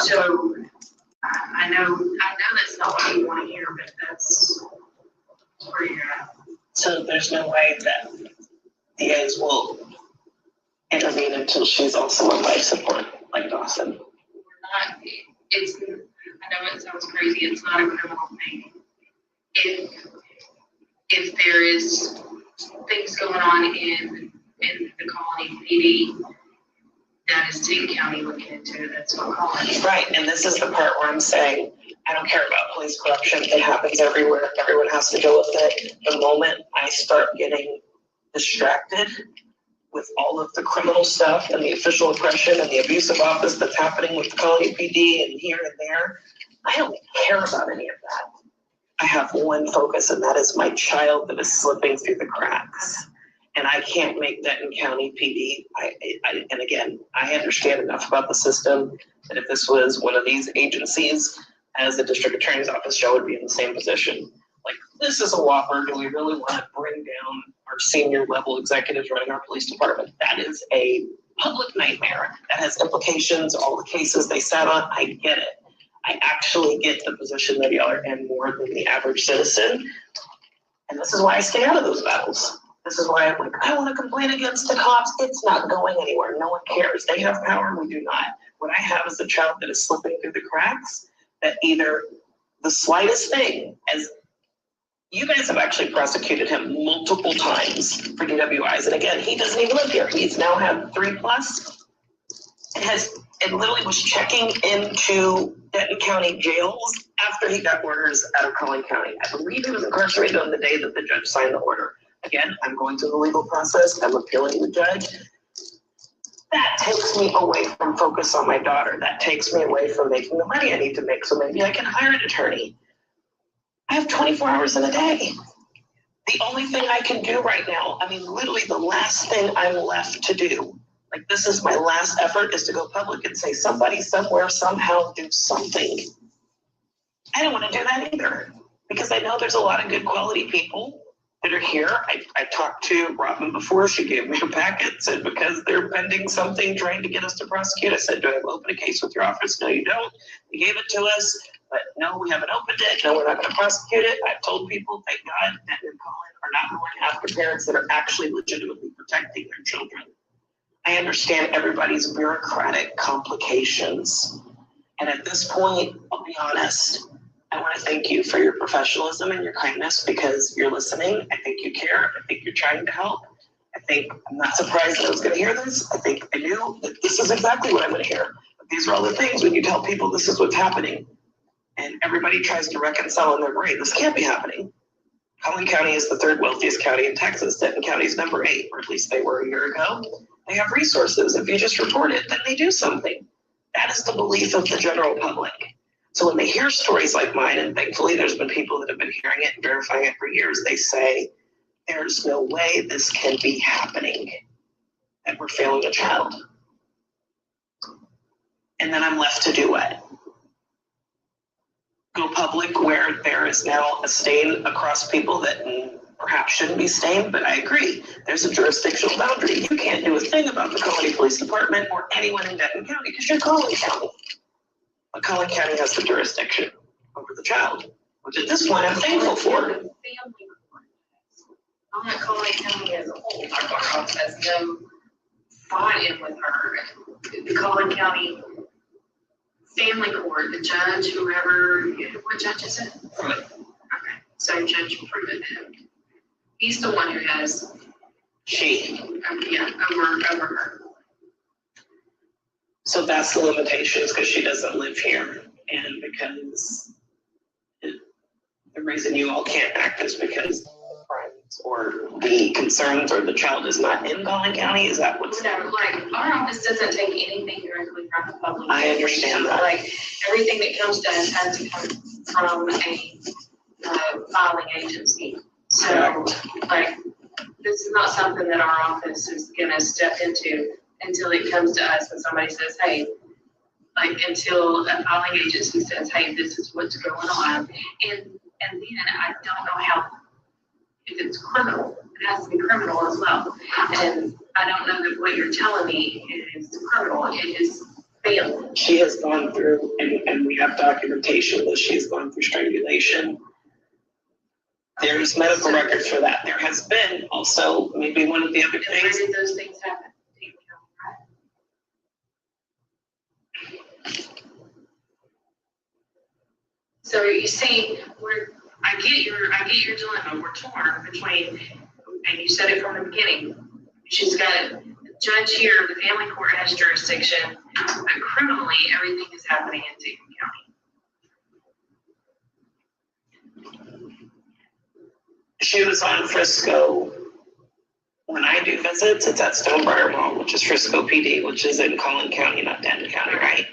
So I know that's not what you want to hear, but that's where you're at.
So there's no way that DAs will intervene until she's also on life support, like Dawson.
I know it sounds crazy, it's not a criminal thing. If there is things going on in the Collin PD, that is King County looking into it. That's what Collin is.
Right, and this is the part where I'm saying, I don't care about police corruption. It happens everywhere. Everyone has to deal with it. The moment I start getting distracted with all of the criminal stuff and the official oppression and the abuse of office that's happening with the Collin PD and here and there, I don't care about any of that. I have one focus, and that is my child that is slipping through the cracks. And I can't make Denton County PD. And again, I understand enough about the system that if this was one of these agencies, as the district attorney's office, Joe would be in the same position. This is a whopper. Do we really want to bring down our senior level executives running our police department? That is a public nightmare. That has implications, all the cases they sat on. I get it. I actually get the position that y'all are in more than the average citizen. And this is why I stay out of those battles. This is why I'm like, I want to complain against the cops. It's not going anywhere. No one cares. They have power, we do not. What I have is a child that is slipping through the cracks, that either the slightest thing, as you guys have actually prosecuted him multiple times for DWIs. And again, he doesn't even live here. He's now had 3+. It literally was checking into Denton County jails after he got orders out of Collin County. I believe he was incarcerated on the day that the judge signed the order. Again, I'm going through the legal process. I'm appealing the judge. That takes me away from focus on my daughter. That takes me away from making the money I need to make. So maybe I can hire an attorney. I have 24 hours in a day. The only thing I can do right now, literally the last thing I'm left to do, this is my last effort, is to go public and say, somebody, somewhere, somehow do something. I don't want to do that either, because I know there's a lot of good quality people that are here. I talked to Robin before. She gave me a packet, said because they're pending something trying to get us to prosecute. I said, do I open a case with your office? No, you don't. They gave it to us, but no, we haven't opened it. No, we're not going to prosecute it. I've told people, thank God, that in Collin are not going after parents that are actually legitimately protecting their children. I understand everybody's bureaucratic complications. And at this point, I'll be honest, I want to thank you for your professionalism and your kindness, because you're listening. I think you care. I think you're trying to help. I'm not surprised that I was going to hear this. I think I knew that this is exactly what I'm going to hear. But these are all the things when you tell people this is what's happening. And everybody tries to reconcile in their brain. This can't be happening. Collin County is the 3rd wealthiest county in Texas. Denton County is number 8, or at least they were a year ago. They have resources. If you just report it, then they do something. That is the belief of the general public. So when they hear stories like mine, and thankfully there's been people that have been hearing it and verifying it for years, they say, there's no way this can be happening, that we're failing a child. And then I'm left to do what? Go public where there is now a stain across people that perhaps shouldn't be stained, but I agree. There's a jurisdictional boundary. You can't do a thing about the Colony Police Department or anyone in Denton County because you're Collin County. But Collin County has the jurisdiction over the child, which at this point I'm thankful for.
I'm not Collin County as a whole. Our courthouse has no fight in with her. The Collin County Family Court, the judge, whoever, what judge is it?
Pruitt.
Okay, so Judge Pruitt, he's the one who has, over her.
So that's the limitations because she doesn't live here. And because the reason you all can't act is because crimes or the concerns or the child is not in Collin County. Is that what's?
No, like our office doesn't take anything directly from the public.
I understand that.
Like everything that comes to us has to come from a filing agency. So like this is not something that our office is gonna step into until it comes to us and somebody says, hey, like until a filing agency says, hey, this is what's going on. And then I don't know how, if it's criminal, it has to be criminal as well. And I don't know that what you're telling me is criminal, it is family.
She has gone through, and we have documentation that she's gone through strangulation. There's medical records for that. There has been also, maybe one of the other
And where
things.
did those things happen? So you see, I get your dilemma. We're torn between, and you said it from the beginning. She's got a judge here. The family court has jurisdiction, but criminally, everything is happening in Denton County.
She was on Frisco. When I do visits, it's at Stonebriar Mall, which is Frisco PD, which is in Collin County, not Denton County, right?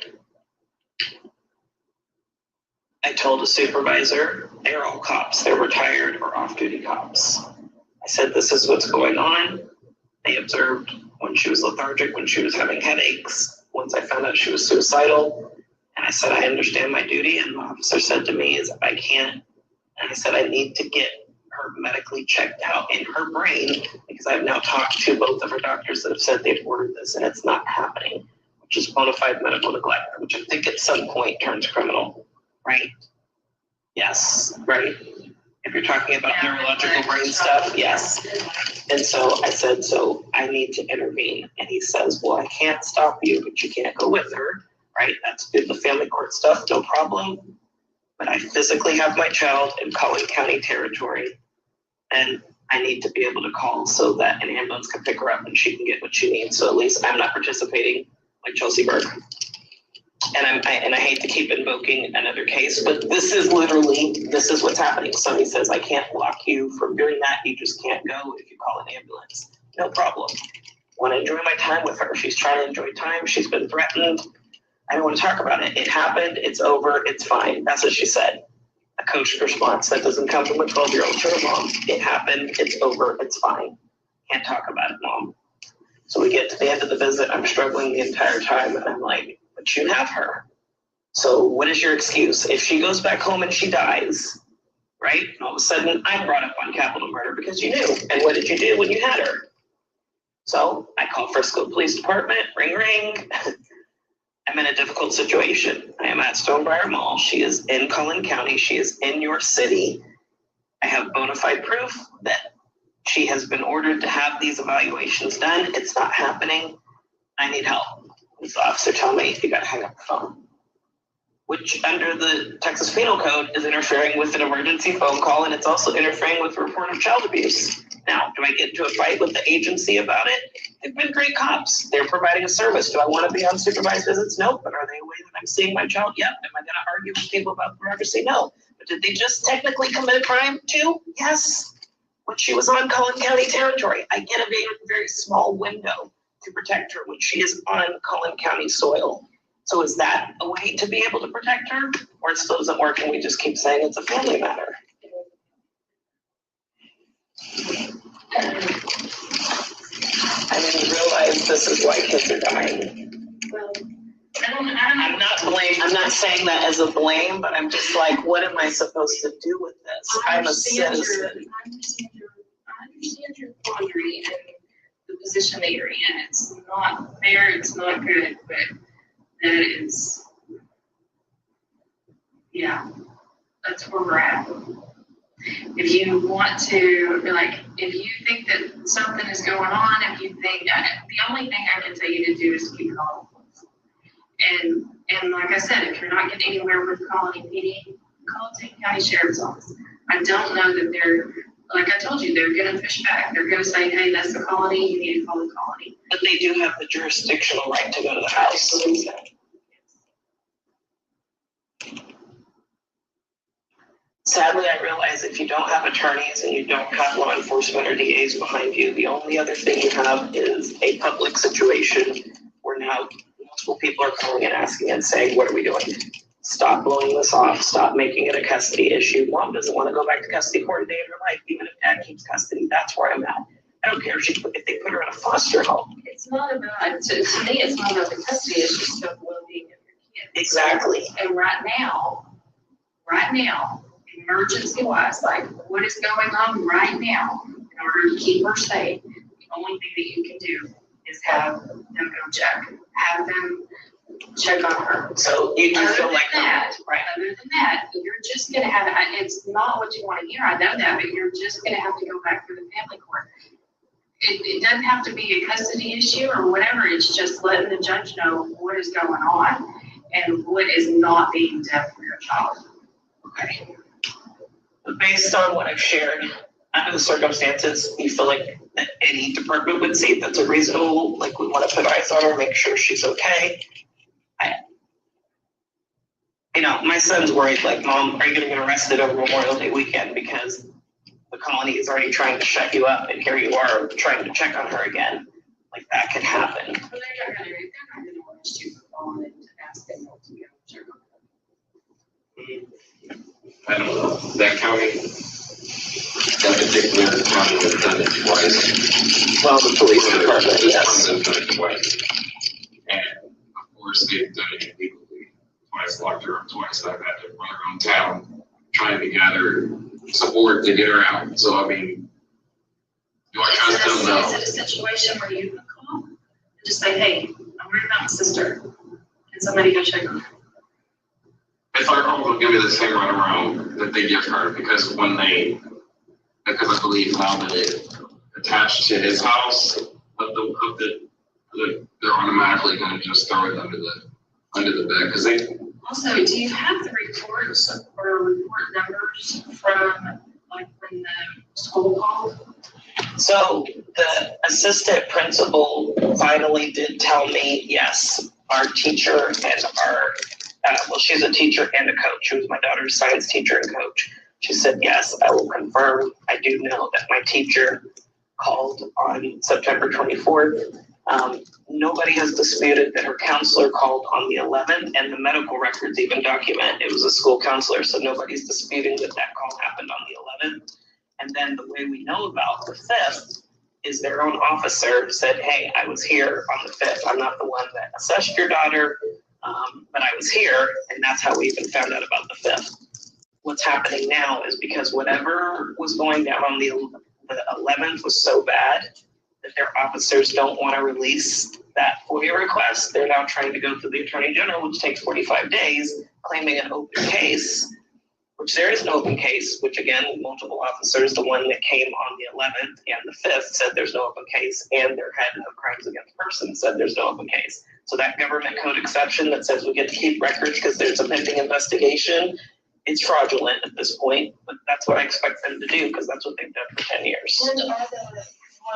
I told a supervisor, they're all cops. They're retired or off-duty cops. I said, this is what's going on. They observed when she was lethargic, when she was having headaches. Once I found out she was suicidal, and I said, I understand my duty. And the officer said to me, is I can't. And I said, I need to get her medically checked out in her brain because I've now talked to both of her doctors that have said they've ordered this and it's not happening, which is bona fide medical neglect, which I think at some point turns criminal. Right? Yes, right. If you're talking about neurological brain stuff, yes. And so I said, so I need to intervene. And he says, well, I can't stop you, but you can't go with her, right? That's the family court stuff, no problem. But I physically have my child in Collin County territory, and I need to be able to call so that an ambulance can pick her up and she can get what she needs. So at least I'm not participating like Chelsea Berg. And I hate to keep invoking another case, but this is what's happening. Somebody says, I can't block you from doing that. You just can't go if you call an ambulance. No problem. Want to enjoy my time with her. She's trying to enjoy time. She's been threatened. I don't want to talk about it. It happened. It's over. It's fine. That's what she said. A coached response that doesn't come from a 12-year-old to her mom. It happened. It's over. It's fine. Can't talk about it, Mom. So we get to the end of the visit. I'm struggling the entire time, and I'm like, but you have her. So what is your excuse? If she goes back home and she dies, right? And all of a sudden, I'm brought up on capital murder because you knew. And what did you do when you had her? So I call Frisco Police Department. Ring, ring. I'm in a difficult situation. I am at Stonebriar Mall. She is in Collin County. She is in your city. I have bona fide proof that she has been ordered to have these evaluations done. It's not happening. I need help. This officer told me, you gotta hang up the phone. Which under the Texas Penal Code is interfering with an emergency phone call, and it's also interfering with a report of child abuse. Now, do I get into a fight with the agency about it? They've been great cops. They're providing a service. Do I want to be on supervised visits? No. But are they a way that I'm seeing my child? Yep. Am I going to argue with people about pornography? No. But did they just technically commit a crime too? Yes. When she was on Collin County territory, I get a very, very small window to protect her when she is on Collin County soil. So is that a way to be able to protect her, or it still doesn't work and we just keep saying it's a family matter? I didn't realize this is why kids are dying.
Well,
I'm not saying that as a blame, but I'm just like, what am I supposed to do with this? I'm a citizen.
I understand your quandary and the position that you're in. It's not fair, it's not good, but that is, yeah, that's where we're at. If you want to, like, if you think that something is going on, if you think, the only thing I can tell you to do is keep calling. And like I said, if you're not getting anywhere with calling PD, call Texas County Sheriff's Office. I don't know that they're, like I told you, they're gonna fish back. They're gonna say, hey, that's the colony, you need to call the colony.
But they do have the jurisdictional right to go to the house. Sadly, I realize if you don't have attorneys and you don't have law enforcement or DAs behind you, the only other thing you have is a public situation where now multiple people are calling and asking and saying, what are we doing? Stop blowing this off. Stop making it a custody issue. Mom doesn't want to go back to custody for a day in her life, even if dad keeps custody. That's where I'm at. I don't care if they put her in a foster home.
It's not about, to me, it's not about the custody, it's just about the well-being of your kids.
Exactly.
And right now, emergency-wise, like what is going on right now, in order to keep her safe, the only thing that you can do is have them go check. Have them check on her.
So you do feel like
that,
right.
Other than that, you're just gonna have, it's not what you want to hear, I know that, but you're just gonna have to go back to the family court. It doesn't have to be a custody issue or whatever, it's just letting the judge know what is going on and what is not being done for your child.
Okay. But based on what I've shared, under the circumstances, you feel like that any department would see that's a reasonable, like we want to put eyes on her, make sure she's okay. My son's worried, like, Mom, are you going to get arrested over Memorial Day weekend because the colony is already trying to shut you up and here you are trying to check on her again? Like, that could happen.
Well, they're not gonna arrest you for calling and ask them to go check on her.
I don't know, that county, that particular county has done it twice.
Well, the police department,
This
yes.
one has done it twice. And of course, they've done it illegally. Twice, locked her up twice. I've had to run around town trying to gather support to get her out. So, I mean, do I trust them? No.
Is it a situation where you can call and just say, hey, I'm worried about my sister. Can somebody go check on her?
If I recall, they'll give me the same runaround that they give her because I believe now that it attached to his house they're automatically going to just throw it under the bed because they.
Also, do you have the reports or report numbers from like when the school called?
So the assistant principal finally did tell me, yes, our teacher and she's a teacher and a coach. She was my daughter's science teacher and coach. She said, yes, I will confirm. I do know that my teacher called on September 24th. Nobody has disputed that her counselor called on the 11th, and the medical records even document it was a school counselor, so nobody's disputing that call happened on the 11th. And then the way we know about the 5th is their own officer said, hey, I was here on the 5th. I'm not the one that assessed your daughter, but I was here, and that's how we even found out about the 5th. What's happening now is because whatever was going down on the 11th was so bad that their officers don't want to release that FOIA request. They're now trying to go through the Attorney General, which takes 45 days, claiming an open case, which there is an open case, which again, multiple officers, the one that came on the 11th and the 5th said there's no open case, and their head of crimes against persons said there's no open case. So that government code exception that says we get to keep records because there's a pending investigation, it's fraudulent at this point, but that's what I expect them to do because that's what they've done for 10 years.
And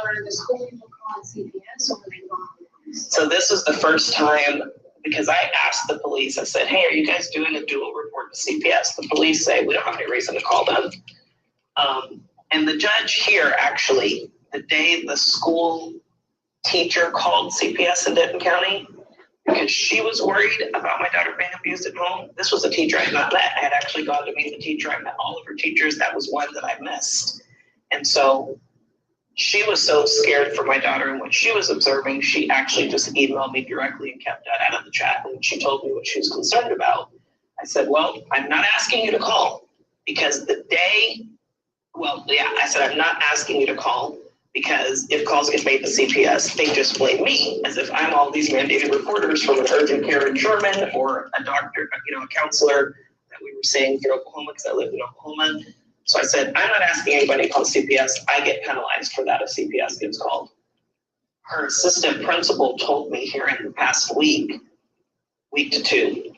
are the school people calling CPS or are they calling?
So this is the first time, because I asked the police, I said, hey, are you guys doing a dual report to CPS? The police say, we don't have any reason to call them. And the judge here, actually, the day the school teacher called CPS in Denton County, because she was worried about my daughter being abused at home. This was a teacher I had not met. I had actually gone to meet the teacher. I met all of her teachers. That was one that I missed. And so she was so scared for my daughter and what she was observing, she actually just emailed me directly and kept that out of the chat. And she told me what she was concerned about. I said, well, I'm not asking you to call because I said, I'm not asking you to call because if calls get made to CPS, they just blame me as if I'm all these mandated reporters from an urgent care in Sherman or a doctor, a counselor that we were seeing in Oklahoma because I lived in Oklahoma. So I said, I'm not asking anybody to call CPS. I get penalized for that if CPS gets called. Her assistant principal told me here in the past week to two,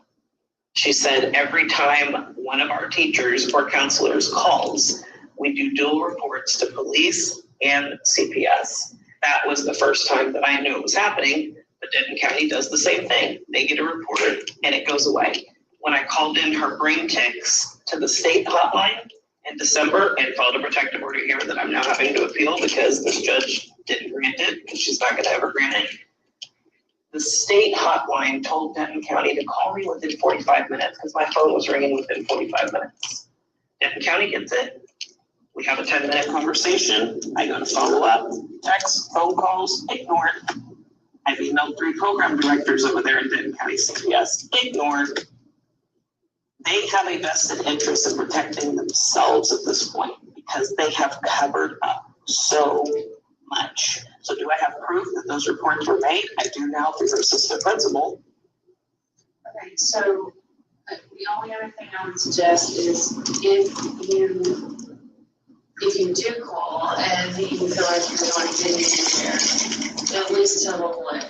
she said every time one of our teachers or counselors calls, we do dual reports to police and CPS. That was the first time that I knew it was happening, but Denton County does the same thing. They get a report and it goes away. When I called in her brain tics to the state hotline in December and filed a protective order here that I'm now having to appeal because this judge didn't grant it because she's not gonna ever grant it. The state hotline told Denton County to call me within 45 minutes because my phone was ringing within 45 minutes. Denton County gets it. We have a 10-minute conversation. I go to follow up, text, phone calls, ignored. I've emailed 3 program directors over there in Denton County CPS, ignored. They have a vested interest in protecting themselves at this point because they have covered up so much. So do I have proof that those reports were made? I do now through their assistant principal.
Okay, so the only other thing I would suggest is if you do call and you feel like you're going to get in there, at least tell them what.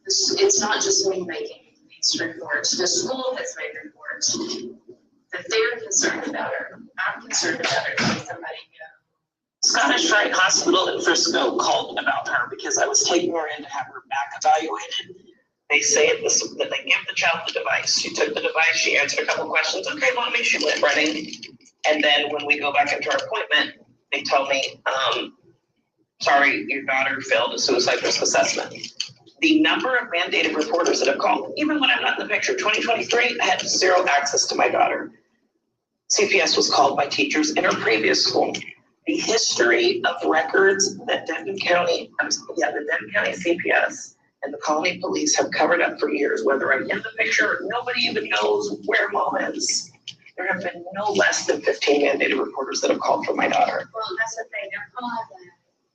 It's not just me making these reports. The school has made reports that they're concerned about her. I'm concerned about her. Can somebody go?
Scottish Rite Hospital in Frisco called about her because I was taking her in to have her back evaluated. They say that they give the child the device. She took the device, she answered a couple questions. Okay, mommy, she went running. And then when we go back into our appointment, they tell me, sorry, your daughter failed a suicide risk assessment. The number of mandated reporters that have called, even when I'm not in the picture, 2023, I had 0 access to my daughter. CPS was called by teachers in her previous school. The history of records that the Denton County CPS and the Colony Police have covered up for years, whether I'm in the picture, nobody even knows where mom is. There have been no less than 15 mandated reporters that have called for my daughter.
Well, that's the thing. They're calling.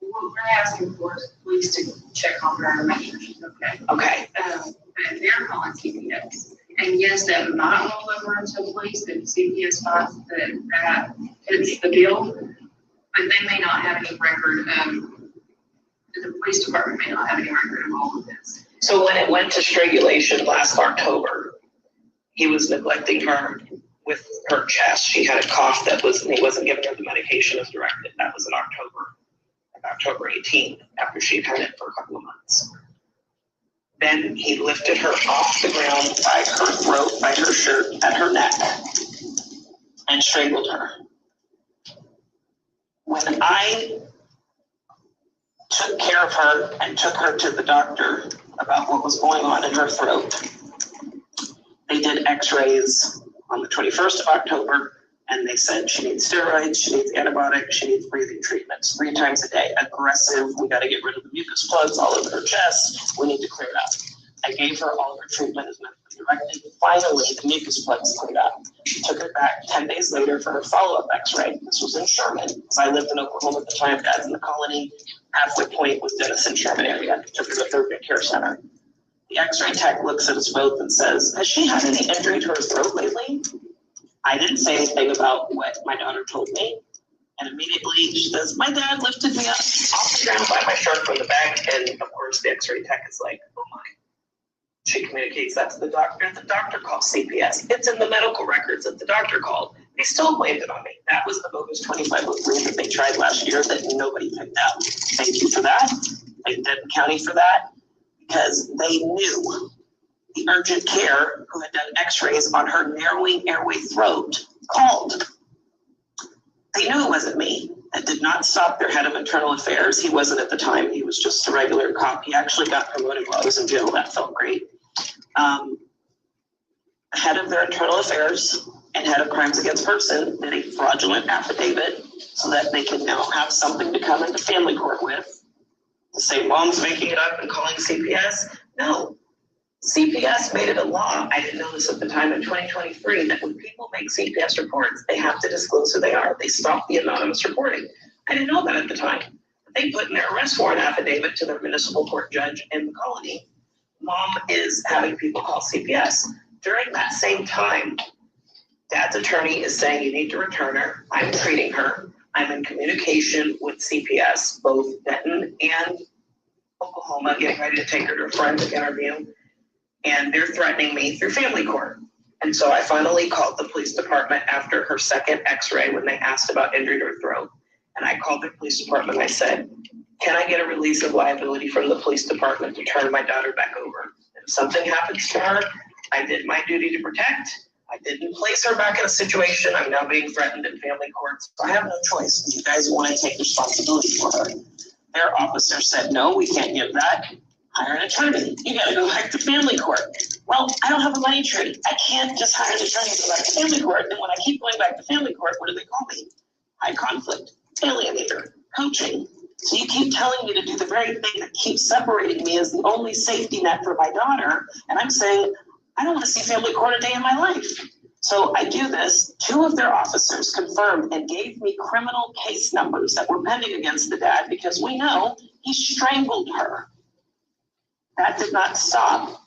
We're asking for police to check on her and make sure she's okay.
Okay.
But they're calling CPS. And yes, that might roll over into police if CPS finds that fits the bill, but they may not have any record the police department may not have any record of all of this.
So when it went to strangulation last October, he was neglecting her with her chest. She had a cough and he wasn't giving her the medication as directed. That was in October 18th, after she'd had it for a couple of months. Then he lifted her off the ground by her throat, by her shirt, at her neck, and strangled her. When I took care of her and took her to the doctor about what was going on in her throat, they did x-rays on the 21st of October, and they said she needs steroids, she needs antibiotics, she needs breathing treatments 3 times a day. Aggressive, we got to get rid of the mucus plugs all over her chest, we need to clear it up. I gave her all her treatment as medically directed. Finally, the mucus plugs cleared up. Took her back 10 days later for her follow-up x-ray. This was in Sherman, because I lived in Oklahoma at the time, Dad's in the Colony. Halfway point was Denison, Sherman area. Took her to Thurgood Care Center. The x-ray tech looks at us both and says, has she had any injury to her throat lately? I didn't say anything about what my daughter told me. And immediately she says, my dad lifted me up off the ground by my shirt from the back. And of course the x-ray tech is like, oh my. She communicates that to the doctor. The doctor calls CPS. It's in the medical records that the doctor called. They still blamed it on me. That was the bogus 2503 that they tried last year that nobody picked up. Thank you for that. Thank Denton County for that. Because they knew the urgent care who had done x-rays on her narrowing airway throat called. They knew it wasn't me. That did not stop their head of internal affairs. He wasn't at the time. He was just a regular cop. He actually got promoted while I was in jail. That felt great. Head of their internal affairs and head of crimes against person did a fraudulent affidavit so that they can now have something to come into family court with to say mom's making it up and calling CPS. No, CPS made it a law. I didn't know this at the time in 2023 that when people make CPS reports, they have to disclose who they are. They stop the anonymous reporting. I didn't know that at the time. They put in their arrest warrant affidavit to their municipal court judge in the colony. Mom is having people call CPS. During that same time, Dad's attorney is saying you need to return her. I'm treating her. I'm in communication with CPS, both Denton and Oklahoma, getting ready to take her to a forensic interview. And they're threatening me through family court. And so I finally called the police department after her second x-ray when they asked about injury to her throat. And I called the police department. I said, can I get a release of liability from the police department to turn my daughter back over? If something happens to her, I did my duty to protect. I didn't place her back in a situation. I'm now being threatened in family court. So I have no choice. You guys want to take responsibility for her. Their officer said, no, we can't give that. Hire an attorney. You got to go back to family court. Well, I don't have a money tree. I can't just hire an attorney to go back to family court. And when I keep going back to family court, what do they call me? High conflict, alienator, coaching. So you keep telling me to do the very thing that keeps separating me as the only safety net for my daughter. And I'm saying, I don't want to see family court a day in my life. So I do this. 2 of their officers confirmed and gave me criminal case numbers that were pending against the dad because we know he strangled her. That did not stop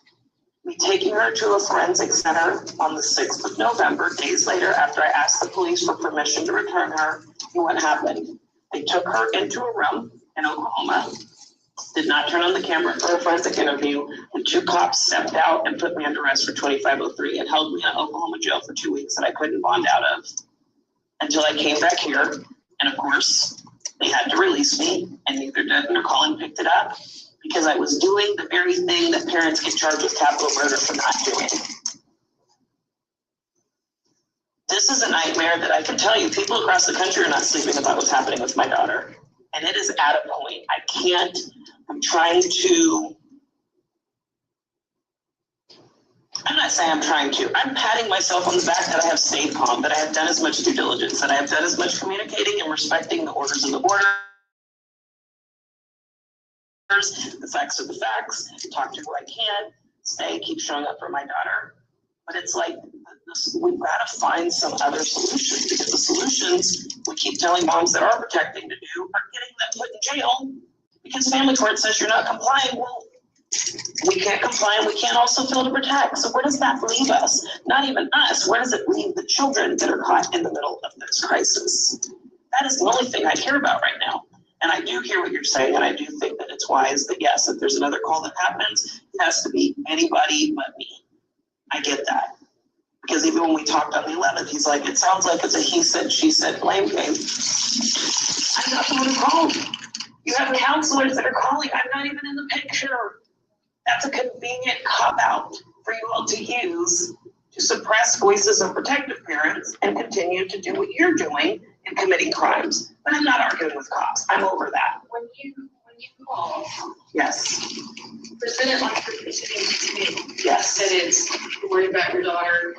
me taking her to a forensic center on the 6th of November, days later after I asked the police for permission to return her. And what happened? They took her into a room in Oklahoma, did not turn on the camera for a forensic interview, and 2 cops stepped out and put me under arrest for 2503 and held me in Oklahoma jail for 2 weeks that I couldn't bond out of until I came back here. And of course, they had to release me, and neither Denton nor Collin picked it up because I was doing the very thing that parents get charged with capital murder for not doing. This is a nightmare that I can tell you people across the country are not sleeping about what's happening with my daughter. And it is at a point. I can't, I'm not saying I'm trying to. I'm patting myself on the back that I have stayed calm, that I have done as much due diligence, that I have done as much communicating and respecting the orders of the order. The facts are the facts. Talk to who I can. Stay, keep showing up for my daughter. But it's like, we've got to find some other solutions because the solutions we keep telling moms that are protecting to do are getting them put in jail because family court says you're not complying. Well, we can't comply and we can't also fail to protect. So where does that leave us? Not even us. Where does it leave the children that are caught in the middle of this crisis? That is the only thing I care about right now. And I do hear what you're saying, and I do think that it's wise that, yes, if there's another call that happens, it has to be anybody but me. I get that. Because even when we talked on the 11th, he's like, it sounds like it's a he said, she said blame game. I'm not the one who called. You have counselors that are calling. I'm not even in the picture. That's a convenient cop-out for you all to use to suppress voices of protective parents and continue to do what you're doing in committing crimes. But I'm not arguing with cops. I'm over that.
When you call,
Yes.
present it like you're presenting to me.
Yes.
That it's you're worried about your daughter.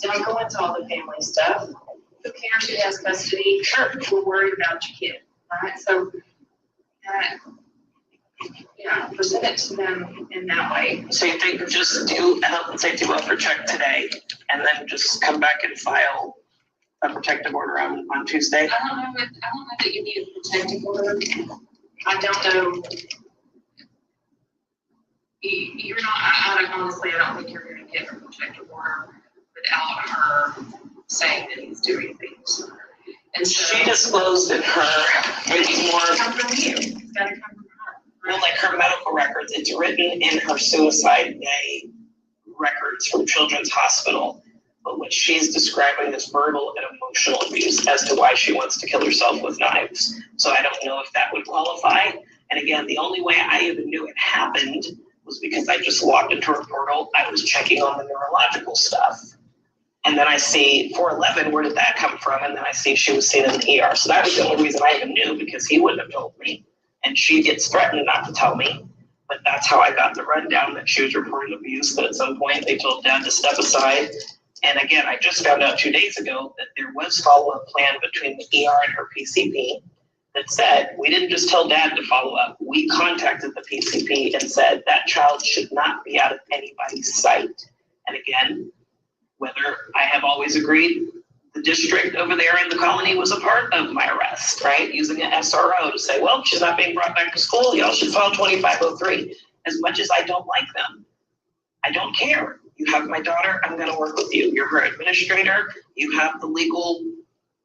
Don't go into all the family stuff. Who cares who has custody? Sure, we're worried about your kid, right? So, yeah, present it to them in that way.
So you think just do a health and safety welfare check today, and then just come back and file a protective order on Tuesday?
I don't know that you need a protective order. I don't know. You're not, honestly, I don't think you're going to get a protective order without her saying that he's doing things. And so,
She disclosed in her, maybe more,
come from you. It's got to come from her.
well, like her medical records, it's written in her suicide day records from Children's Hospital. But what she's describing is verbal and emotional abuse as to why she wants to kill herself with knives. So I don't know if that would qualify. And again, the only way I even knew it happened was because I just logged into her portal. I was checking on the neurological stuff. And then I see 411, where did that come from? And then I see she was seen in the ER. So that was the only reason I even knew, because he wouldn't have told me. And she gets threatened not to tell me. But that's how I got the rundown that she was reporting abuse, that at some point they told dad to step aside. And again, I just found out 2 days ago that there was follow-up plan between the ER and her PCP that said, we didn't just tell dad to follow up. We contacted the PCP and said that child should not be out of anybody's sight. And again, whether I have always agreed, the district over there in the colony was a part of my arrest, right? Using an SRO to say, well, she's not being brought back to school. Y'all should file 2503. As much as I don't like them, I don't care. You have my daughter, I'm gonna work with you. You're her administrator. You have the legal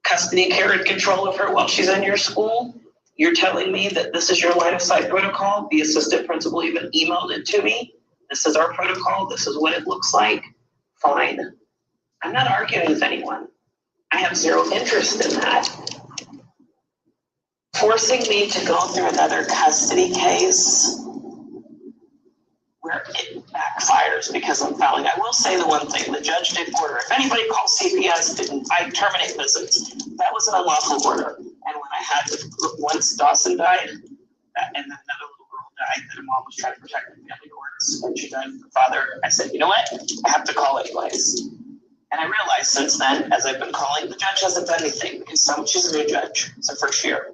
custody, care, and control of her while she's in your school. You're telling me that this is your line of sight protocol. The assistant principal even emailed it to me. This is our protocol. This is what it looks like. Fine. I'm not arguing with anyone. I have zero interest in that. Forcing me to go through another custody case where it backfires because I'm filing. I will say the one thing, the judge did order, if anybody calls CPS, I terminate visits. That was an unlawful order. And when I had to, once Dawson died, and then another little girl died that her mom was trying to protect the family courts, when she died, the father, I said, you know what? I have to call anyways. And I realized since then, as I've been calling, the judge hasn't done anything because she's a new judge. It's her first year.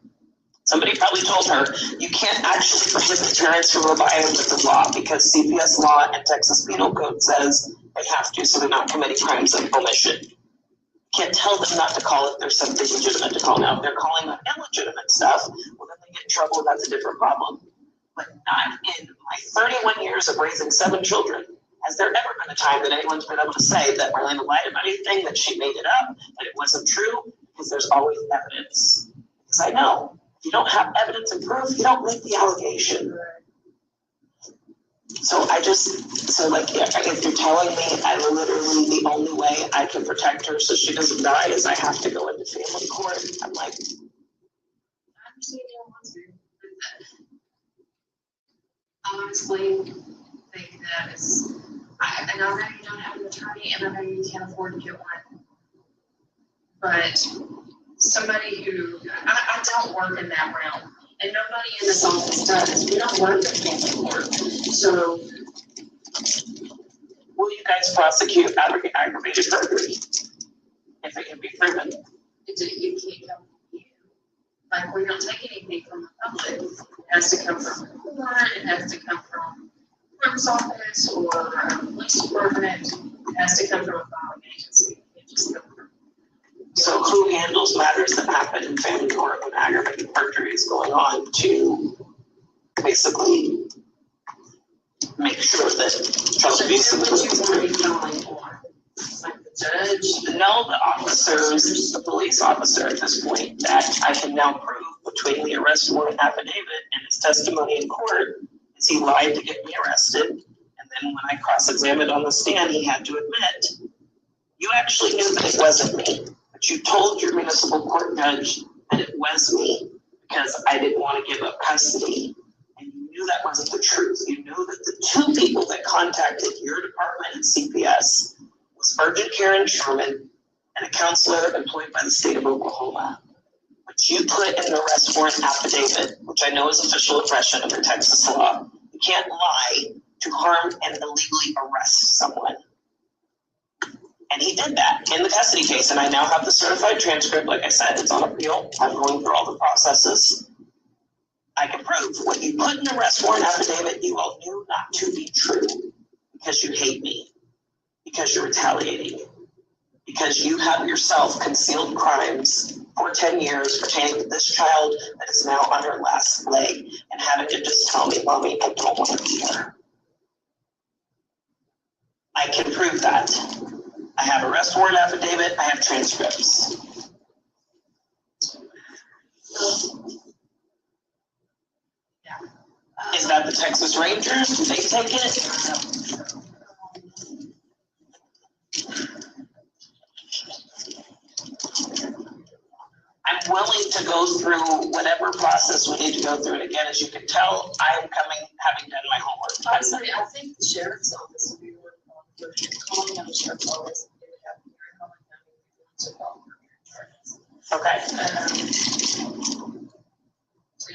Somebody probably told her, you can't actually prohibit parents from abiding with the law because CPS law and Texas Penal Code says they have to, so they're not committing crimes of omission. You can't tell them not to call if there's something legitimate to call. Now, if they're calling on illegitimate stuff, well, then they get in trouble, and that's a different problem. But not in my 31 years of raising 7 children. Has there ever been a time that anyone's been able to say that Marlena lied about anything, that she made it up, that it wasn't true? Because there's always evidence. Because I know, if you don't have evidence and proof, you don't make the allegation. So if you're telling me I literally, the only way I can protect her so she doesn't die is I have to go into family court, I'm like,
I understand you don't want to, but I honestly think that is, I know that you don't have an attorney and I know you can't afford to get one. But somebody who, I don't work in that realm and nobody in this office does. We don't work in family court. So
will you guys prosecute aggravated perjury if it can be proven?
it can't come from you. Like, we don't take anything from the public. It has to come from the court, it has to come from the clerk's office or a police department. It has to come from a filing agency. It can't just come from.
So who handles matters that happen in family court when aggravated perjury is going on to basically make sure that child abuse is
Like the judge?
No, the officers, the police officer at this point, that I can now prove between the arrest warrant affidavit and his testimony in court is he lied to get me arrested. And then when I cross-examined on the stand, he had to admit, you actually knew that it wasn't me, but you told your municipal court judge that it was me because I didn't want to give up custody. And you knew that wasn't the truth. You knew that the 2 people that contacted your department at CPS was Urgent Care and Sherman and a counselor employed by the state of Oklahoma. But you put in an arrest warrant affidavit, which I know is official oppression under Texas law. You can't lie to harm and illegally arrest someone. And he did that in the custody case, and I now have the certified transcript. Like I said, it's on appeal. I'm going through all the processes. I can prove what you put in the arrest warrant affidavit, you all knew not to be true because you hate me, because you're retaliating, because you have yourself concealed crimes for 10 years pertaining to this child that is now on her last leg and having to just tell me, Mommy, I don't want to be here. I can prove that. I have arrest warrant affidavit, I have transcripts. Is that the Texas Rangers? Do they take it? I'm willing to go through whatever process we need to go through. And again, as you can tell, I am coming, having done my homework.
Honestly, I think the sheriff's office would be working on calling out the sheriff's office. They would have Collin County to call for charges.
Okay.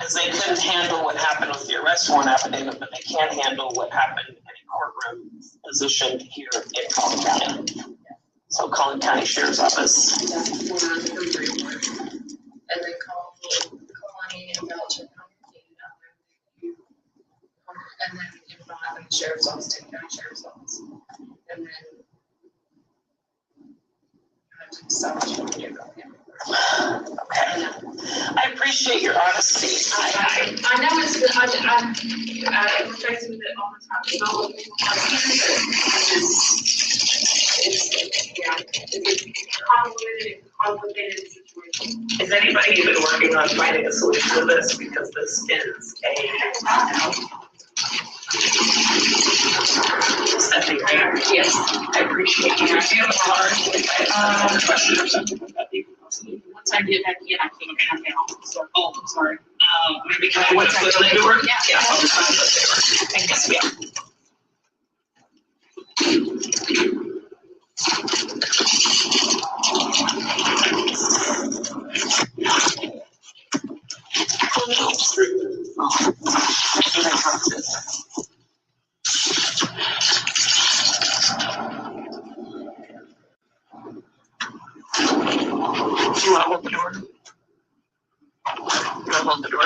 Because they couldn't handle what happened with the arrest warrant affidavit, but they can handle what happened in a courtroom position here in Collin County. So Collin County Sheriff's Office.
And then call Kalani and Belcher County. And then if not, then the Sheriff's Office, take County Sheriff's Office. And then you have to decide what you want to do about it.
Okay. I appreciate your honesty.
I know it's, I interface with it all the time. It's not what people want to hear, it's complicated situation.
Is anybody even working on finding a solution to this? Because this is a stepping back. Yes, I appreciate you. Do you have a question or something?
Once I get back in, I can't come down. So, oh, I'm sorry.
Maybe can I what's the door? Yeah, I'll just find the door. Thank you. Do you want to hold the door? You want to hold the door?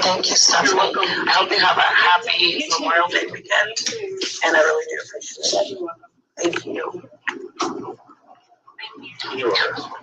Thank you, Stephanie. You're welcome. I hope you have a happy Memorial Day weekend, and I really do appreciate it. Thank you.
You're welcome.